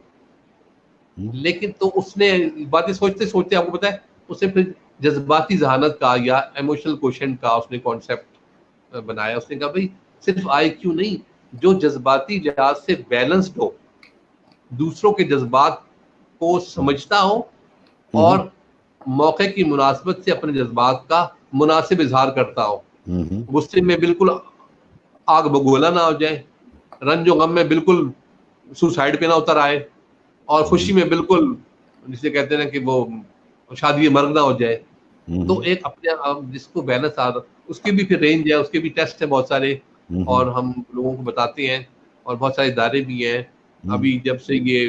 लेकिन तो उसने बातें सोचते सोचते, आपको पता है, उसने फिर जज्बाती जहानत का या इमोशनल क्वेश्चन का उसने कॉन्सेप्ट बनाया। उसने कहा भाई सिर्फ आईक्यू नहीं, जो जज्बाती लिहाज से बैलेंस्ड हो, दूसरों के जज्बात को समझता हो और मौके की मुनासिबत से अपने जज्बात का मुनासिब इजहार करता हो, गुस्से में बिल्कुल आग बगोला ना हो जाए, रंजो गम में बिल्कुल सुसाइड पे ना उतर आए, और खुशी में बिल्कुल जिसे कहते हैं ना कि वो शादी मर्ग ना हो जाए। तो एक अपने जिसको बैलेंस आ, उसकी भी फिर रेंज है, उसके भी टेस्ट है बहुत सारे, और हम लोगों को बताते हैं, और बहुत सारे इदारे भी हैं। अभी जब से ये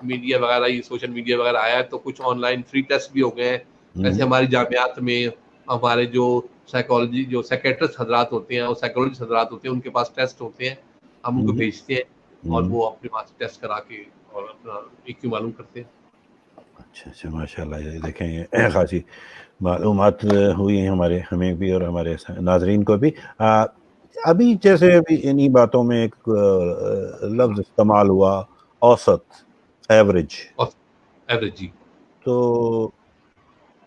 मीडिया वगैरह, ये सोशल मीडिया वगैरह आया है, तो कुछ ऑनलाइन फ्री टेस्ट भी हो गए हैं। वैसे हमारी जामियात में हमारे जो साइकोलॉजी, जो साइकेट्रिस्ट हजरात होते हैं और साइकोलॉजिस्ट हजरात होते हैं, उनके पास टेस्ट होते हैं, हम उनको भेजते हैं और वो अपने पास टेस्ट करा के और अपना IQ मालूम करते हैं। अच्छा, माशाल्लाह। ये देखें, ये खासी मालूमात हुई हैं हमें भी और हमारे नाजरीन को भी। अभी जैसे अभी इन्हीं बातों में एक लफ्ज इस्तेमाल हुआ, औसत, एवरेज। एवरेज जी। तो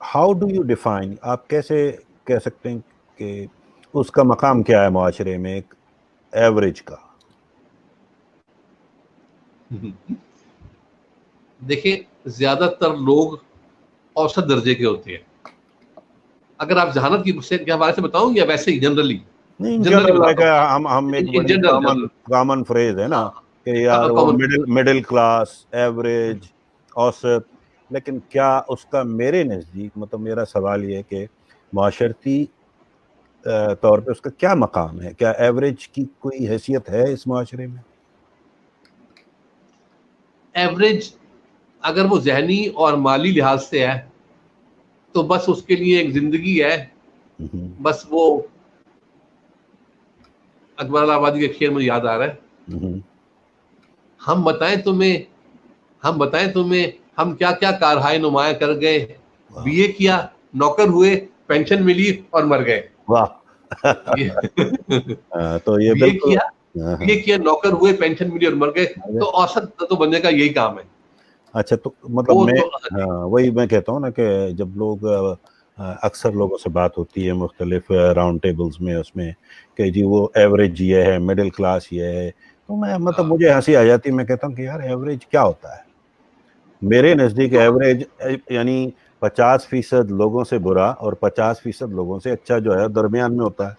हाउ डू यू डिफाइन, आप कैसे कह सकते हैं कि उसका मकाम क्या है माशरे में, एक एवरेज का? देखिए, ज्यादातर लोग औसत दर्जे के होते हैं। अगर आप जहानत के हवाले से बताऊं या वैसे ही जनरली? नहीं, जनरली जनरल बताता हूँ, हम एक इन बड़ी जनरल। कॉमन फ्रेज है ना कि यार वो कॉमन। मिडिल क्लास, एवरेज, औसत। लेकिन क्या उसका मेरे नज़दीक, मतलब मेरा सवाल ये है कि माशरती तौर पे उसका क्या मकाम है? क्या एवरेज की कोई हैसियत है इस माशरे में? एवरेज अगर वो जहनी और माली लिहाज से है तो बस उसके लिए एक जिंदगी है। बस वो अकबर आबादी का शेर मुझे याद आ रहा है, हम बताएं तुम्हें, हम बताएं तुम्हें, हम क्या क्या कारहाय नुमाया कर गए, BA किया, नौकर हुए, पेंशन मिली और मर गए। वाह। ये तो ये बीए बिल्कुल। किया बीए किया, नौकर हुए, पेंशन मिली और मर गए। तो औसत तो बनने का यही काम है। अच्छा, तो मतलब वो मैं, तो हाँ, वही मैं कहता हूँ ना कि जब लोग अक्सर लोगों से बात होती है मुख्तलिफ राउंड टेबल्स में, उसमें कि जी वो एवरेज ये है, मिडिल क्लास ये है, तो मैं, मतलब मुझे हंसी आ जाती है। मैं कहता हूँ कि यार एवरेज क्या होता है? मेरे नज़दीक तो एवरेज यानी 50% लोगों से बुरा और 50% लोगों से अच्छा जो है दरमियान में होता है।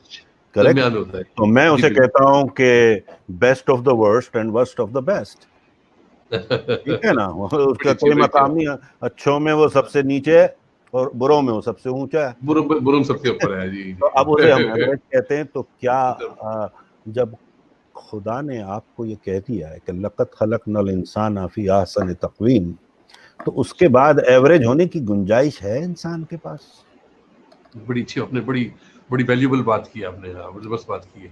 करेक्ट? दरमियान होता है। तो मैं जी उसे बिल्कुल। कहता हूँ कि best of the worst and worst of the best. ठीक है ना? उसका बड़ी अच्छी कोई बड़ी अच्छी मकाम बात। नहीं है। अच्छों में वो सबसे नीचे है और बुरों में वो सबसे ऊंचा है। बुरुम सबसे ऊपर है जी तो अब उसे हम जी। एवरेज कहते हैं। तो क्या जब खुदा ने आपको ये कह दिया है कि लक़द खलक़नल इंसान फी अहसन तक़वीम, तो उसके बाद एवरेज होने की गुंजाइश है इंसान के पास? बड़ी अच्छी, आपने बड़ी बड़ी वैल्यूबल बात की आपने। हाँ, जबरदस्त बात की है।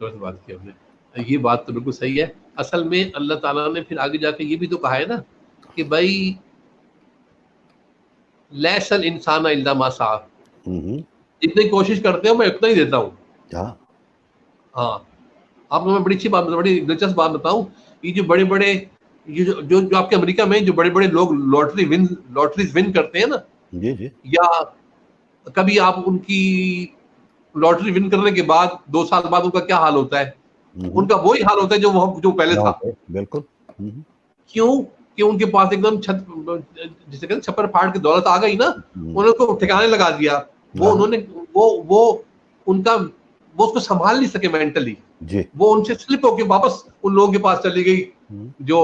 जबरदस्त बात की आपने। ये बात तो बिल्कुल सही है। असल में अल्लाह ताला ने फिर आगे जाके ये भी तो कहा है ना कि भाई लैसल इंसान इल्ला मा सा, जितनी कोशिश करते हो मैं उतना ही देता हूँ। हाँ। हाँ, आपको मैं बड़ी अच्छी बात, बड़ी दिलचस्प बात बताऊं। ये जो बड़े बड़े, ये जो आपके अमेरिका में जो बड़े बड़े लोग लॉटरीज विन करते हैं ना, जी जी। या कभी आप उनकी लॉटरी विन करने के बाद 2 साल बाद उनका क्या हाल होता है? उनका वही हाल होता है जो पहले हाँ, था। बिल्कुल। क्यों? कि उनके पास एकदम छत, जिसे कहते हैं छप्पर फाड़ के दौलत आ गई ना, उन्होंने उसको ठिकाने लगा दिया। वो हाँ उन्होंने वो उनका वो उसको संभाल नहीं सके मेंटली। जी। वो उनसे स्लिप होके वापस उन लोगों के पास चली गई जो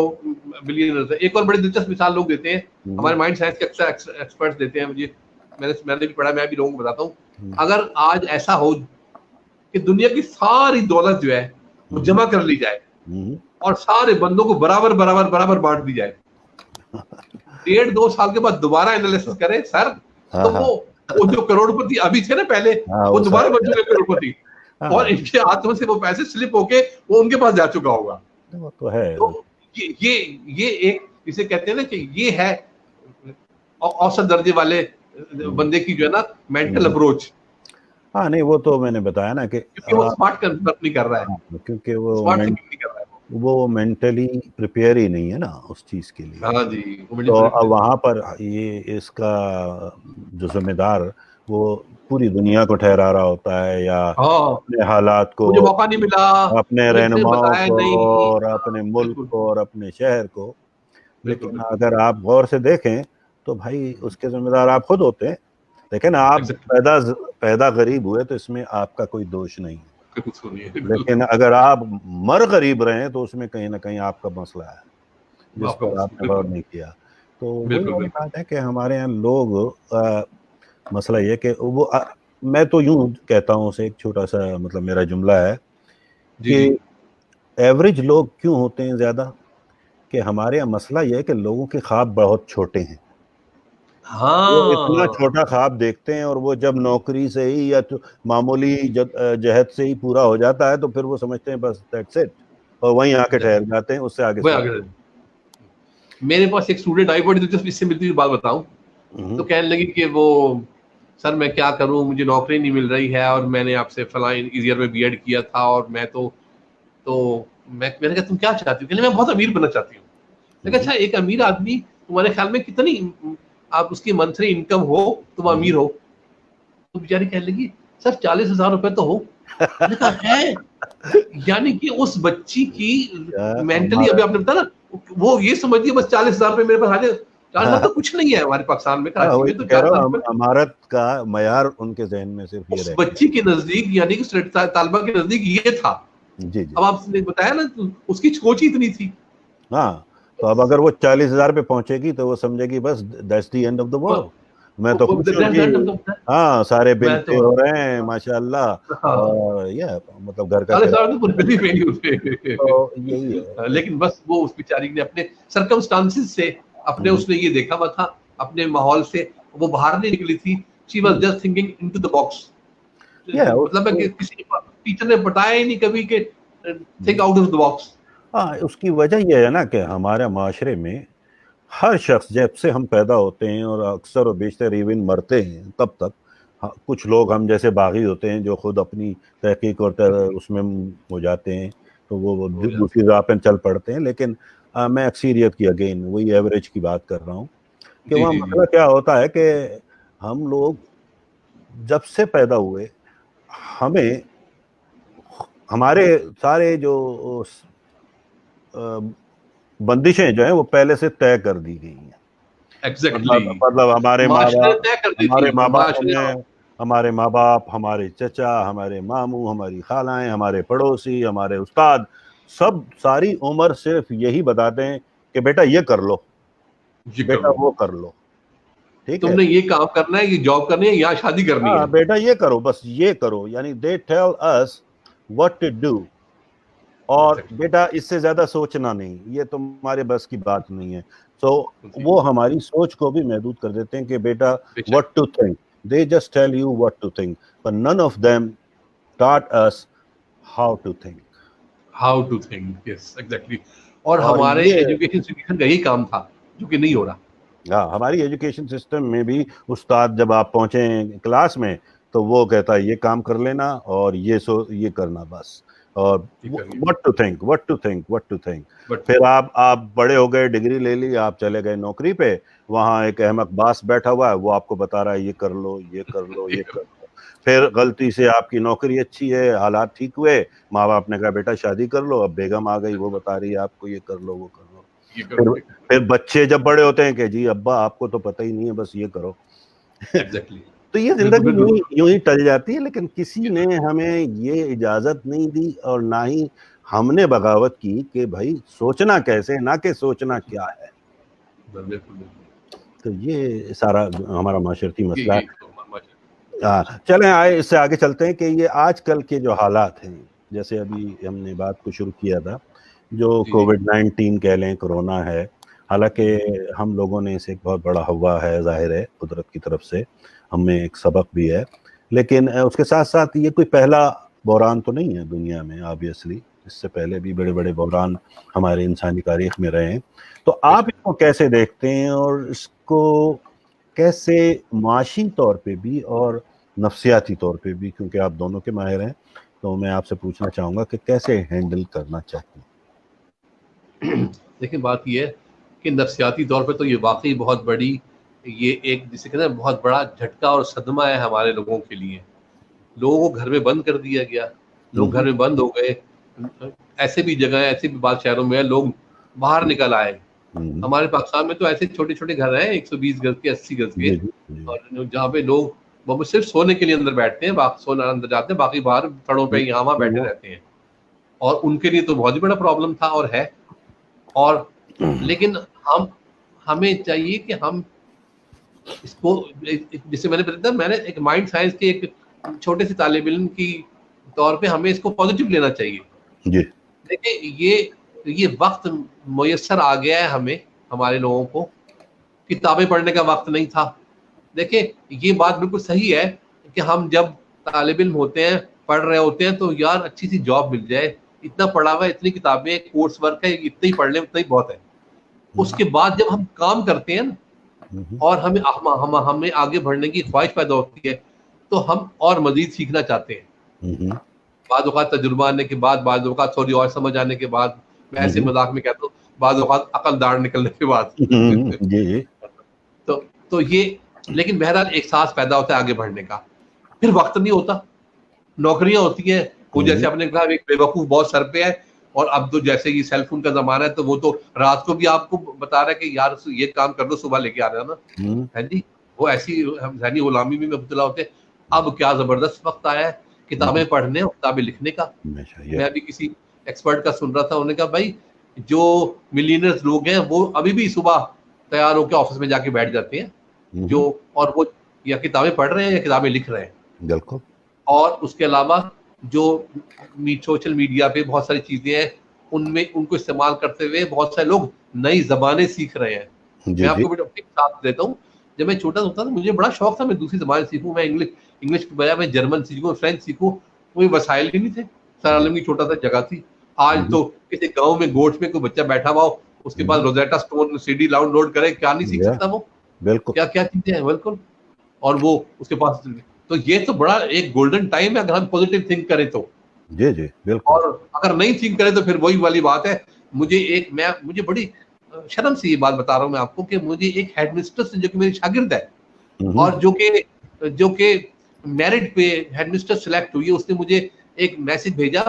बिलियनर थे। एक और बड़ी दिलचस्प मिसाल लोग देते हैं, हमारे माइंड साइंस के अक्सर एक्सपर्ट्स देते हैं मुझे, मैंने भी पढ़ा, मैं भी लोगों को बताता हूँ। अगर आज ऐसा हो कि दुनिया की सारी दौलत जो है वो जमा कर ली जाए और सारे बंदों को बराबर बराबर बराबर बांट दी जाए, 1.5-2 साल के बाद दोबारा एनालिसिस करें सर, हाँ तो हाँ वो जो करोड़पति अभी थे ना पहले, हाँ, वो वो दोबारा सारे बन चुके करोड़पति, और हाँ, इनके हाथों से वो पैसे स्लिप होके वो उनके पास जा चुका होगा। वो तो है। तो ये एक, इसे कहते हैं ना कि ये है औसत दर्जे वाले बंदे की जो है ना मेंटल अप्रोच, हाँ नहीं, वो तो मैंने बताया ना कि क्योंकि वो स्मार्ट वर्क नहीं कर रहा है, क्योंकि वो स्मार्ट थिंकिंग नहीं कर रहा है। वो मेंटली प्रिपेयर ही नहीं है ना उस चीज के लिए। हाँ जी, वो तो मिडिल अब वहां पर ये इसका जो जिम्मेदार वो पूरी दुनिया को ठहरा रहा होता है, या हाँ, अपने हालात को, मुझे मौका नहीं मिला, अपने मुझे किसी ने रहनुमाओं बताया को, नहीं। और हाँ, अपने मुल्क बिल्कुल, को, और अपने शहर को। बिल्कुल, लेकिन बिल्कुल। अगर आप गौर से देखें तो भाई उसके जिम्मेदार आप खुद होते हैं। लेकिन आप एग्ज़ैक्टली, पैदा गरीब हुए तो इसमें आपका कोई दोष नहीं है। बिल्कुल सुनिए, बिल्कुल, लेकिन अगर आप मर गरीब रहे तो उसमें कहीं ना कहीं आपका मसला है, जिस आपका पर मसला, आपने गौर बिल्कुल, नहीं किया। तो वही बिल्कुल, वाली बिल्कुल। बात है कि हमारे यहाँ लोग मसला ये है कि वो मैं तो यूं कहता हूँ, उसे एक छोटा सा मतलब मेरा जुमला है जी, कि जी। एवरेज लोग क्यों होते हैं ज्यादा, कि हमारे यहाँ मसला यह है कि लोगों के ख्वाब बहुत छोटे हैं। वो इतना हाँ, छोटा ख्वाब देखते हैं, और वो जब नौकरी से ही या तो मामूली जहद से ही पूरा हो जाता है तो फिर वो समझते हैं बस दैट्स इट, और वहीं आके ठहर एग्ज़ैक्टली, जाते हैं, उससे आगे वही सोच। आगे मेरे पास एक स्टूडेंट आई, बड़ी दिलचस्प इससे मिलती हुई बात बताऊँ, तो हम्म, कहने लगी कि वो सर मैं क्या करूँ, मुझे नौकरी नहीं मिल रही है और मैंने आपसे फलाँ ईयर में बीएड किया था और मैं तो मैंने कहा तुम क्या चाहती हो? कहने मैं बहुत अमीर बनना चाहती हूँ। मैंने कहा हम्म, अच्छा एक अमीर आदमी तुम्हारे ख्याल में कितनी आप उसकी मंथली इनकम हो, तुम हम्म। अमीर हो? तो बेचारी कहने लगी सर 40,000 रुपए तो हो। मैंने कहा है? यानी कि उस बच्ची की क्या मेंटली हमारा अभी आपने बताया ना, वो ये समझती है बस 40,000 रुपए मेरे पास आ जाए। 40,000 तो कुछ नहीं है हमारे पाकिस्तान में, हाँ, कराची वही में तो तो कह रहा 40,000 हूँ, रुपए अमारत का मयार उनके जहन में सिर्फ ये उस रह गया। बच्ची के नजदीक यानी कि तालिबा के नजदीक ये था। जी जी। अब आपने बताया ना तो उसकी सोच ही इतनी थी। हाँ, तो अब अगर वो 40,000 पे पहुंचेगी तो वो समझेगी बस that's the end of the world. मैं तो खुश हूँ कि हाँ सारे बिल मैं पे तो हो रहे हैं माशाल्लाह, हाँ, और ये मतलब घर का 40,000 किराया तो पूरी चल बिल्ली रहा पे है। ही उसपे। तो यही है। लेकिन बस वो उस बेचारी ने अपने सर्कमस्टांसिस से अपने हम्म, उसने ये देखा हुआ था, अपने माहौल से वो बाहर नहीं निकली थी। She was hmm, just thinking into the box. ये मतलब है उसको कि किसी टीचर ने बताया ही नहीं कभी कि think out of the box. हाँ, उसकी वजह यह है ना कि हमारे माशरे में हर शख्स जब से हम पैदा होते हैं और अक्सर और बेशतर इवन मरते हैं तब तक, हाँ, कुछ लोग हम जैसे बागी होते हैं जो खुद अपनी तहकीक और उसमें हो जाते हैं, तो वो हो जाता दूसरी राह पर चल पड़ते हैं। लेकिन मैं अक्सरियत की अगेन वही एवरेज की बात कर रहा हूँ कि जी वहाँ जी जी। मसला क्या होता है कि हम लोग जब से पैदा हुए, हमें हमारे सारे जो अ, बंदिशें जो हैं वो पहले से तय कर दी गई हैं। एग्जैक्टली मतलब माशरे ने तय कर दी थी। माशरे हमारे माँ बाप, हमारे चचा, हमारे मामू, हमारी खालाएं, हमारे पड़ोसी, हमारे उस्ताद, सब सारी उम्र सिर्फ यही बताते हैं कि बेटा ये कर लो, ये कर बेटा लो, वो कर लो। ठीक है। तुमने ये काम करना है, ये जॉब करनी है, यहाँ शादी करनी हाँ है। बेटा ये करो, बस ये करो, यानी they tell us what to do. और एग्जैक्टली बेटा इससे ज्यादा सोचना नहीं, ये तुम्हारे बस की बात नहीं है। तो जी, वो हमारी सोच को भी महदूद कर देते हैं कि बेटा बेशक। What to think, they just tell you what to think, but none of them taught us how to think। How to think, yes exactly. और और हमारे ये एजुकेशन सिस्टम का यही काम था, जो कि नहीं हो रहा। हाँ, हमारी एजुकेशन सिस्टम में भी उस्ताद जब आप पहुंचे क्लास में तो वो कहता है ये काम कर लेना और ये करना बस, और ये करिए, what to think, what to think, what to think. But फिर आप बड़े हो गए, डिग्री ले ली, आप चले गए नौकरी पे, वहां एक अहमक बास बैठा हुआ है, वो आपको बता रहा है ये कर लो, ये कर लो, ये ये कर करो, लो। फिर गलती से आपकी नौकरी अच्छी है, हालात ठीक हुए, माँ बाप ने कहा बेटा शादी कर लो, अब बेगम आ गई, वो बता रही है आपको ये कर लो, वो कर लो। ये फिर करो, फिर बच्चे जब बड़े होते हैं कि जी अब्बा आपको तो पता ही नहीं है, बस ये करो। एग्जैक्टली। तो ये बिल्कुल, जिंदगी बिल्कुल। यूं ही टल जाती है, लेकिन किसी ने हमें ये इजाजत नहीं दी और ना ही हमने बगावत की कि भाई सोचना कैसे, ना कि सोचना क्या है। बिल्कुल, बिल्कुल। तो ये सारा हमारा माशरती मसला ये है। तो माशा चलें आए इससे आगे चलते हैं कि ये आजकल के जो हालात हैं, जैसे अभी हमने बात को शुरू किया था, जो जी, जी। कोविड-19 कह लें, कोरोना है, हालांकि हुँ, हुँ। हम लोगों ने इसे एक बहुत बड़ा हवा है, जाहिर है कुदरत की तरफ से हमें एक सबक भी है। लेकिन उसके साथ साथ ये कोई पहला बहरान तो नहीं है दुनिया में, ऑब्वियसली इससे पहले भी बड़े बड़े बहरान हमारे इंसानी तारीख में रहे हैं। तो आप बेशक। इसको कैसे देखते हैं, और इसको कैसे माशी तौर पे भी और नफ्सियाती तौर पे भी, क्योंकि आप दोनों के माहिर हैं, तो मैं आपसे पूछना चाहूँगा कि कैसे हैंडल करना चाहिए? लेकिन बात ये है कि नफ्सियाती तौर पे तो ये वाकई बहुत बड़ी, ये एक जिसे कहते हैं बहुत बड़ा झटका और सदमा है हमारे लोगों के लिए। लोगों को घर में बंद कर दिया गया, लोग घर में बंद हो गए। ऐसे भी जगह, ऐसे भी बात शहरों में है, लोग बाहर निकल आए। हमारे पाकिस्तान में तो ऐसे छोटे छोटे घर हैं 120 गज के, 80 गज के, और जहाँ पे लोग वो सिर्फ सोने के लिए अंदर बैठते हैं, सोना अंदर जाते हैं, बाकी बाहर सड़कों पे यहाँ वहाँ बैठे रहते हैं। और उनके लिए तो बहुत ही बड़ा प्रॉब्लम था और है। और लेकिन हमें चाहिए कि हम इसको, जिसे मैंने बताया, मैंने एक माइंड साइंस के एक छोटे से तालिब इल्म की तौर पे हमें इसको पॉजिटिव लेना चाहिए। देखिए ये वक्त मुयस्सर आ गया है हमें, हमारे लोगों को। किताबें पढ़ने का वक्त नहीं था। देखिए ये बात बिल्कुल सही है कि हम जब तालिब इल्म होते हैं, पढ़ रहे होते हैं, तो यार अच्छी सी जॉब मिल जाए, इतना पढ़ा हुआ है, इतनी किताबें, कोर्स वर्क है, इतना ही पढ़ लें, उतना ही बहुत है। उसके बाद जब हम काम करते हैं ना, और हमें आगे बढ़ने की ख्वाहिश पैदा होती है, तो हम और मजीद सीखना चाहते हैं। बाद औक़ात तजुर्बा आने के बाद, बाद औक़ात थोड़ी और समझ आने के बाद, मैं ऐसे मजाक में कहता हूँ, बाद औक़ात अकल दाढ़ निकलने के बाद तो ये, लेकिन बहरहाल एक साहस पैदा होता है आगे बढ़ने का। फिर वक्त नहीं होता, नौकरियां होती हैं, वो जैसे आपने कहा एक बेवकूफ बहुत सर पे है, और अब तो जैसे ये सेल फोन का जमाना है, तो वो तो रात को भी आपको बता रहा है कि यार ये काम कर लो, सुबह लेके आ रहा है ना, है जी। वो ऐसी जहनी गुलामी में मुब्तला होते हैं। अब क्या जबरदस्त वक्त आया है किताबें पढ़ने और किताबें लिखने का। मैं अभी किसी एक्सपर्ट का सुन रहा था, उन्होंने कहा भाई जो मिलियनर्स लोग हैं वो अभी भी सुबह तैयार होकर ऑफिस में जाके बैठ जाते हैं, जो, और वो या किताबें पढ़ रहे हैं या किताबें लिख रहे हैं। बिल्कुल। और उसके अलावा जो सोशल मीडिया पे बहुत सारी चीजें हैं, उनमें उनको इस्तेमाल करते हुए बहुत सारे लोग नई जबानें सीख रहे हैं। मैं आपको अपनी साथ देता हूँ, जब मैं छोटा होता था मुझे बड़ा शौक था मैं दूसरी जबान सीखूं, मैं इंग्लिश के बजाय मैं जर्मन सीखूं, फ्रेंच सीखूं। कोई वसाइल भी नहीं थे, सर आलम की छोटा सा जगह थी। आज तो किसी गांव में गोठ में कोई बच्चा बैठा हुआ हो, उसके पास रोजेटा स्टोन सीडी डाउनलोड करे, क्या नहीं सीख सकता वो, बिल्कुल, क्या क्या चीजें हैं, बिल्कुल। और वो उसके पास, तो ये तो बड़ा एक गोल्डन टाइम है अगर हम पॉजिटिव थिंक करें तो। जी जी बिल्कुल। और अगर नहीं थिंक करें तो फिर वही वाली बात है। मुझे बड़ी शर्म से ये बात बता रहा हूँ मैं आपको कि मुझे एक हेडमिस्ट्रेस जो कि मेरी शागिर्द है, और जो कि मेरिट पे हेडमिस्ट्रेस सिलेक्ट हुई है, उसने मुझे एक मैसेज भेजा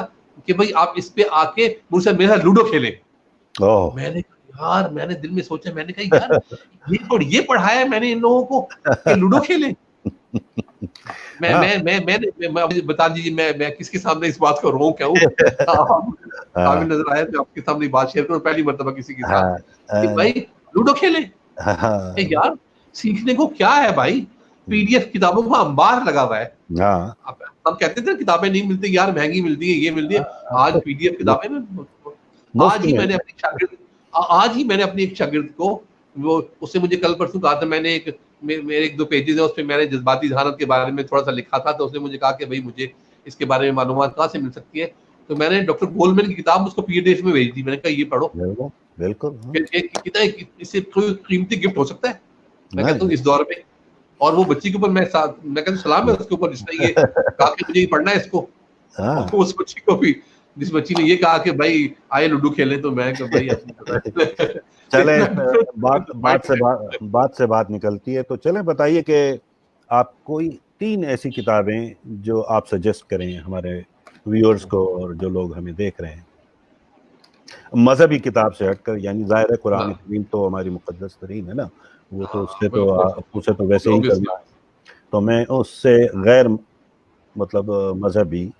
कि भाई आप इस पे आके मुझसे मेरे साथ लूडो खेलें। मैंने दिल में सोचा, मैंने कहा यार ये पढ़ाया है मैंने इन लोगों को कि लूडो खेलें। मैं बता दीजिए मैं किसके सामने इस बात को रो क्या हूँ। नजर आया तो आपके सामने बात शेयर करूं, पहली मर्तबा किसी के साथ कि भाई लूडो खेले। यार सीखने को क्या है भाई, पीडीएफ किताबों का अंबार लगा हुआ है। हम कहते थे किताबें नहीं मिलती यार, महंगी मिलती है, ये मिलती है। आज पीडीएफ किताबें में आज ही मैंने अपनी एक शागिर्द को, वो उससे मुझे कल परसों कहा था, मैंने मेरे एक दो पेजेस है उसपे मैंने जज्बाती जहानत के बारे में थोड़ा सा लिखा था, तो उसने मुझे कहा कि भाई मुझे इसके बारे में मालूमात कहाँ से मिल सकती है। तो मैंने डॉक्टर गोलमैन की किताब उसको पीडीएफ में भेज दी, मैंने कहा ये पढ़ो। बिल्कुल कितना इससे कोई कीमती गिफ्ट हो सकता है, मैं कहता हूँ इस दौर में। और वो बच्ची के ऊपर मैं कहता हूँ सलाम है उसके ऊपर जिसने ये कहा कि मुझे ये पढ़ना है इसको। उस बच्ची को भी, जिस बच्ची ने ये कहा कि भाई आए लूडो खेलें, तो मैं भाई चले बात से बात निकलती है, तो चले बताइए कि आप कोई 3 ऐसी किताबें जो आप सजेस्ट करें हमारे व्यूअर्स को और जो लोग हमें देख रहे हैं, मजहबी किताब से हटकर, यानी ज़ाहिर है कुरान करीम तो हमारी मुक़द्दस तरीन है ना, वो तो उससे तो वैसे ही करना है, तो मैं उससे गैर मतलब मजहबी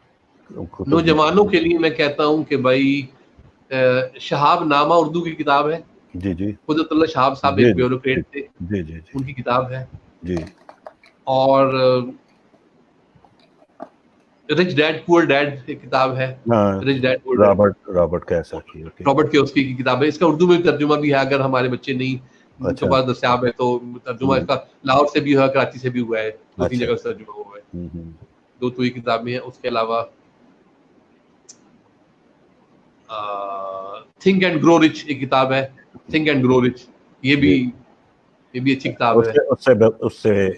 नौजवानों के लिए मैं कहता हूँ कि भाई शहाब नामा उर्दू की किताब है। जी जी, कुदरतुल्लाह शहाब साहब एक ब्यूरोक्रेट थे, जी जी, उनकी किताब है जी। और रिच डैड पुअर डैड एक किताब है, rich dad poor dad, Robert Kiyosaki, Robert Kiyosaki की किताब है। इसका उर्दू में तर्जुमा भी है, अगर हमारे बच्चे नहीं उनके पास दस्तियाब है तो तर्जुमा इसका लाहौर से भी हुआ, कराची से भी हुआ है, 2-3 जगह से तर्जुमा हुआ है। 2 ही किताबें हैं। उसके अलावा थिंक एंड ग्रो रिच एक किताब है, थिंक एंड ग्रो रिच, ये भी अच्छी किताब है। उससे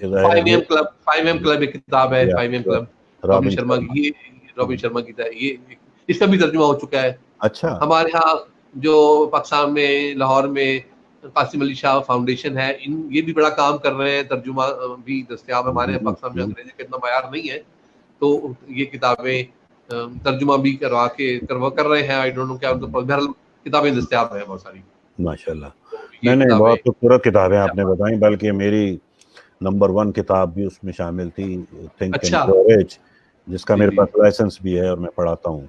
5am क्लब एक किताब है, 5am क्लब, रॉबिन शर्मा की, ये इसका भी तर्जुमा हो चुका है। अच्छा। हमारे यहाँ जो पाकिस्तान में लाहौर में कासिम अली शाह फाउंडेशन है, ये भी बड़ा काम कर रहे हैं, तर्जुमा भी दस्तयाब है हमारे पाकिस्तान में, अंग्रेजी का इतना मायार नहीं है, तो ये किताबें तर्जुमा भी कर रहे हैं। आई डोंट नो क्या, बहरहाल किताबें दस्तयाब है बहुत सारी माशाल्लाह। तो ये नहीं किताबें बहुत खूबसूरत किताबें आपने बताई, बल्कि मेरी नंबर 1 किताब भी उसमें शामिल थी, थिंक एंड अच्छा ग्रो रिच, जिसका जी मेरे जी पास लाइसेंस भी है और मैं पढ़ाता हूँ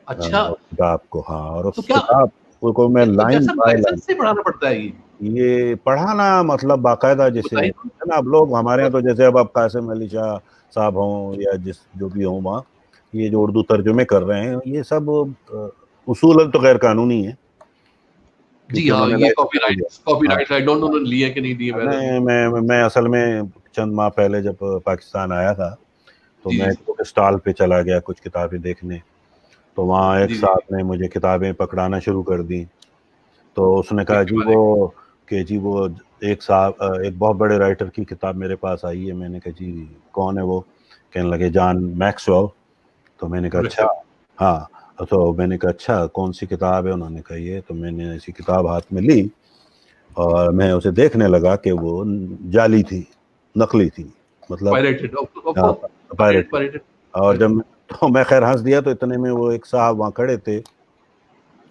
अच्छा उस किताब को। हाँ, और तो उस क्या किताब को मैं क्या लाइन सब बाय लाइन, लाइसेंस से पढ़ाना पड़ता है ये पढ़ाना मतलब बाकायदा, जैसे बताइए है ना, अब लोग हमारे यहाँ तो जैसे अब कासिम अली शाह साहब हों या जिस जो भी हों वहाँ, ये जो उर्दू तर्जुमे कर रहे हैं, ये सब उसूलन तो गैर कानूनी है, जी क्योंकि हाँ, उन्होंने ये लाइसेंस नहीं लिया। हाँ, कॉपीराइट आई डोंट नो उन्होंने लिए कि नहीं लिए, मैं असल में चंद माह पहले जब पाकिस्तान आया था, तो जी मैं जी एक बुक स्टॉल पे चला गया कुछ किताबें देखने, तो वहाँ एक जी जी साहब ने मुझे किताबें पकड़ाना शुरू कर दी। तो उसने कहा ठीक जी है वो एक साहब, एक बहुत बड़े राइटर की किताब मेरे पास आई है। मैंने कहा जी कौन है वो? कहने लगे जॉन मैक्सवेल। तो मैंने कहा अच्छा, वालेकुम हाँ। तो मैंने कहा अच्छा कौन सी किताब है? उन्होंने कहा ये। तो मैंने ऐसी किताब हाथ में ली और मैं उसे देखने लगा कि वो जाली थी, नकली थी, मतलब पायरेटेड पायरेट थी। पायरेटेड और तो मैं खैर हंस दिया। तो इतने में वो एक साहब वहाँ खड़े थे,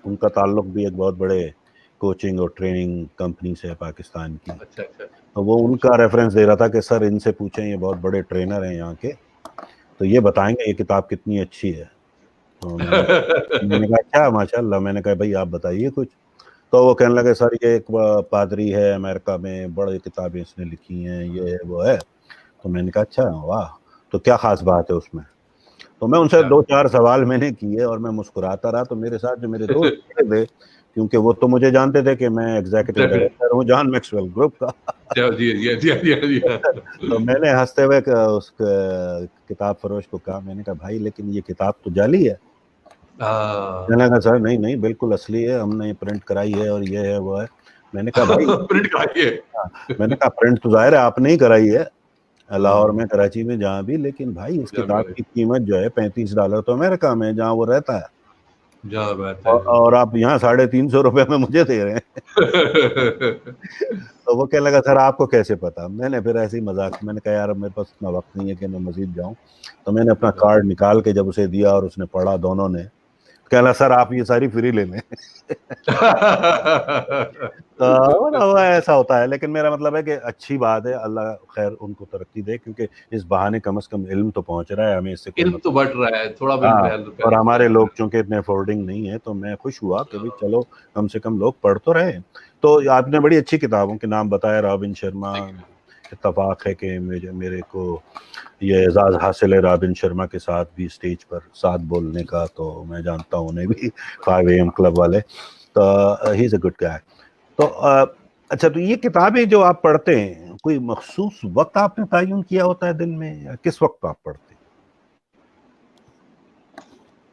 उनका ताल्लुक भी एक बहुत बड़े कोचिंग और ट्रेनिंग कंपनी से है पाकिस्तान की। अच्छा अच्छा तो वो उनका रेफरेंस दे रहा था कि सर इनसे पूछें, ये बहुत बड़े ट्रेनर हैं यहाँ के, तो ये बताएंगे ये किताब कितनी अच्छी है। तो मैंने कहा अच्छा माशाल्लाह। मैंने कहा भाई आप बताइए कुछ। तो वो कहने लगे सर ये एक पादरी है अमेरिका में, बड़ी किताबें इसने लिखी हैं, ये है वो है। तो मैंने कहा अच्छा वाह, तो क्या खास बात है उसमें? तो मैं उनसे अच्छा 2-4 सवाल मैंने किए और मैं मुस्कुराता रहा। तो मेरे साथ जो मेरे दोस्त खड़े थे, क्योंकि वो तो मुझे जानते थे कि मैं एग्जीक्यूटिव डेफिनेट डायरेक्टर हूँ जॉन मैक्सवेल ग्रुप का। जी जी जी जी जी तो मैंने हंसते हुए उस किताब फरोश को कहा, मैंने कहा भाई लेकिन ये किताब तो जाली है। हाँ कहने लगा सर नहीं नहीं बिल्कुल असली है, हमने प्रिंट कराई है और ये है वो है। मैंने कहा भाई प्रिंट कराइए हाँ, मैंने कहा प्रिंट तो जाहिर है आपने ही कराई है लाहौर हम्म, में, कराची में, जहाँ भी, लेकिन भाई इस जहाँ किताब की कीमत जो है $35 तो अमेरिका में जहाँ वो रहता है, जहाँ बात है और आप यहाँ ₹350 में मुझे दे रहे हैं। तो वो कहने लगा सर आपको कैसे पता? मैंने फिर ऐसे ही मजाक, मैंने कहा यार मेरे पास इतना वक्त नहीं है कि मैं मजीद जाऊं। तो मैंने अपना कार्ड निकाल के जब उसे दिया और उसने पढ़ा दोनों ने, कहला सर आप ये सारी फ्री ले लें। तो वो ऐसा होता है, लेकिन मेरा मतलब है कि अच्छी बात है, अल्लाह खैर उनको तरक्की दे, क्योंकि इस बहाने कम से कम इल्म तो पहुंच रहा है, हमें इससे कोई इल्म तो मतलब। बढ़ रहा है, थोड़ा भी हाँ, और हमारे पहले लोग चूंकि इतने अफोर्डिंग नहीं है, तो मैं खुश हुआ कि भाई चलो कम से कम लोग पढ़ तो रहे। तो आपने बड़ी अच्छी किताबों के नाम बताया, रॉबिन शर्मा। इत्तफाक है कि मेरे को ये एजाज़ हासिल है रॉबिन शर्मा के साथ भी स्टेज पर साथ बोलने का, तो मैं जानता हूँ उन्हें भी 5 AM क्लब वाले। तो he is a good guy. तो अच्छा, तो ये किताबें जो आप पढ़ते हैं, कोई मखसूस वक्त आपने तयन किया होता है दिन में, या किस वक्त आप पढ़ते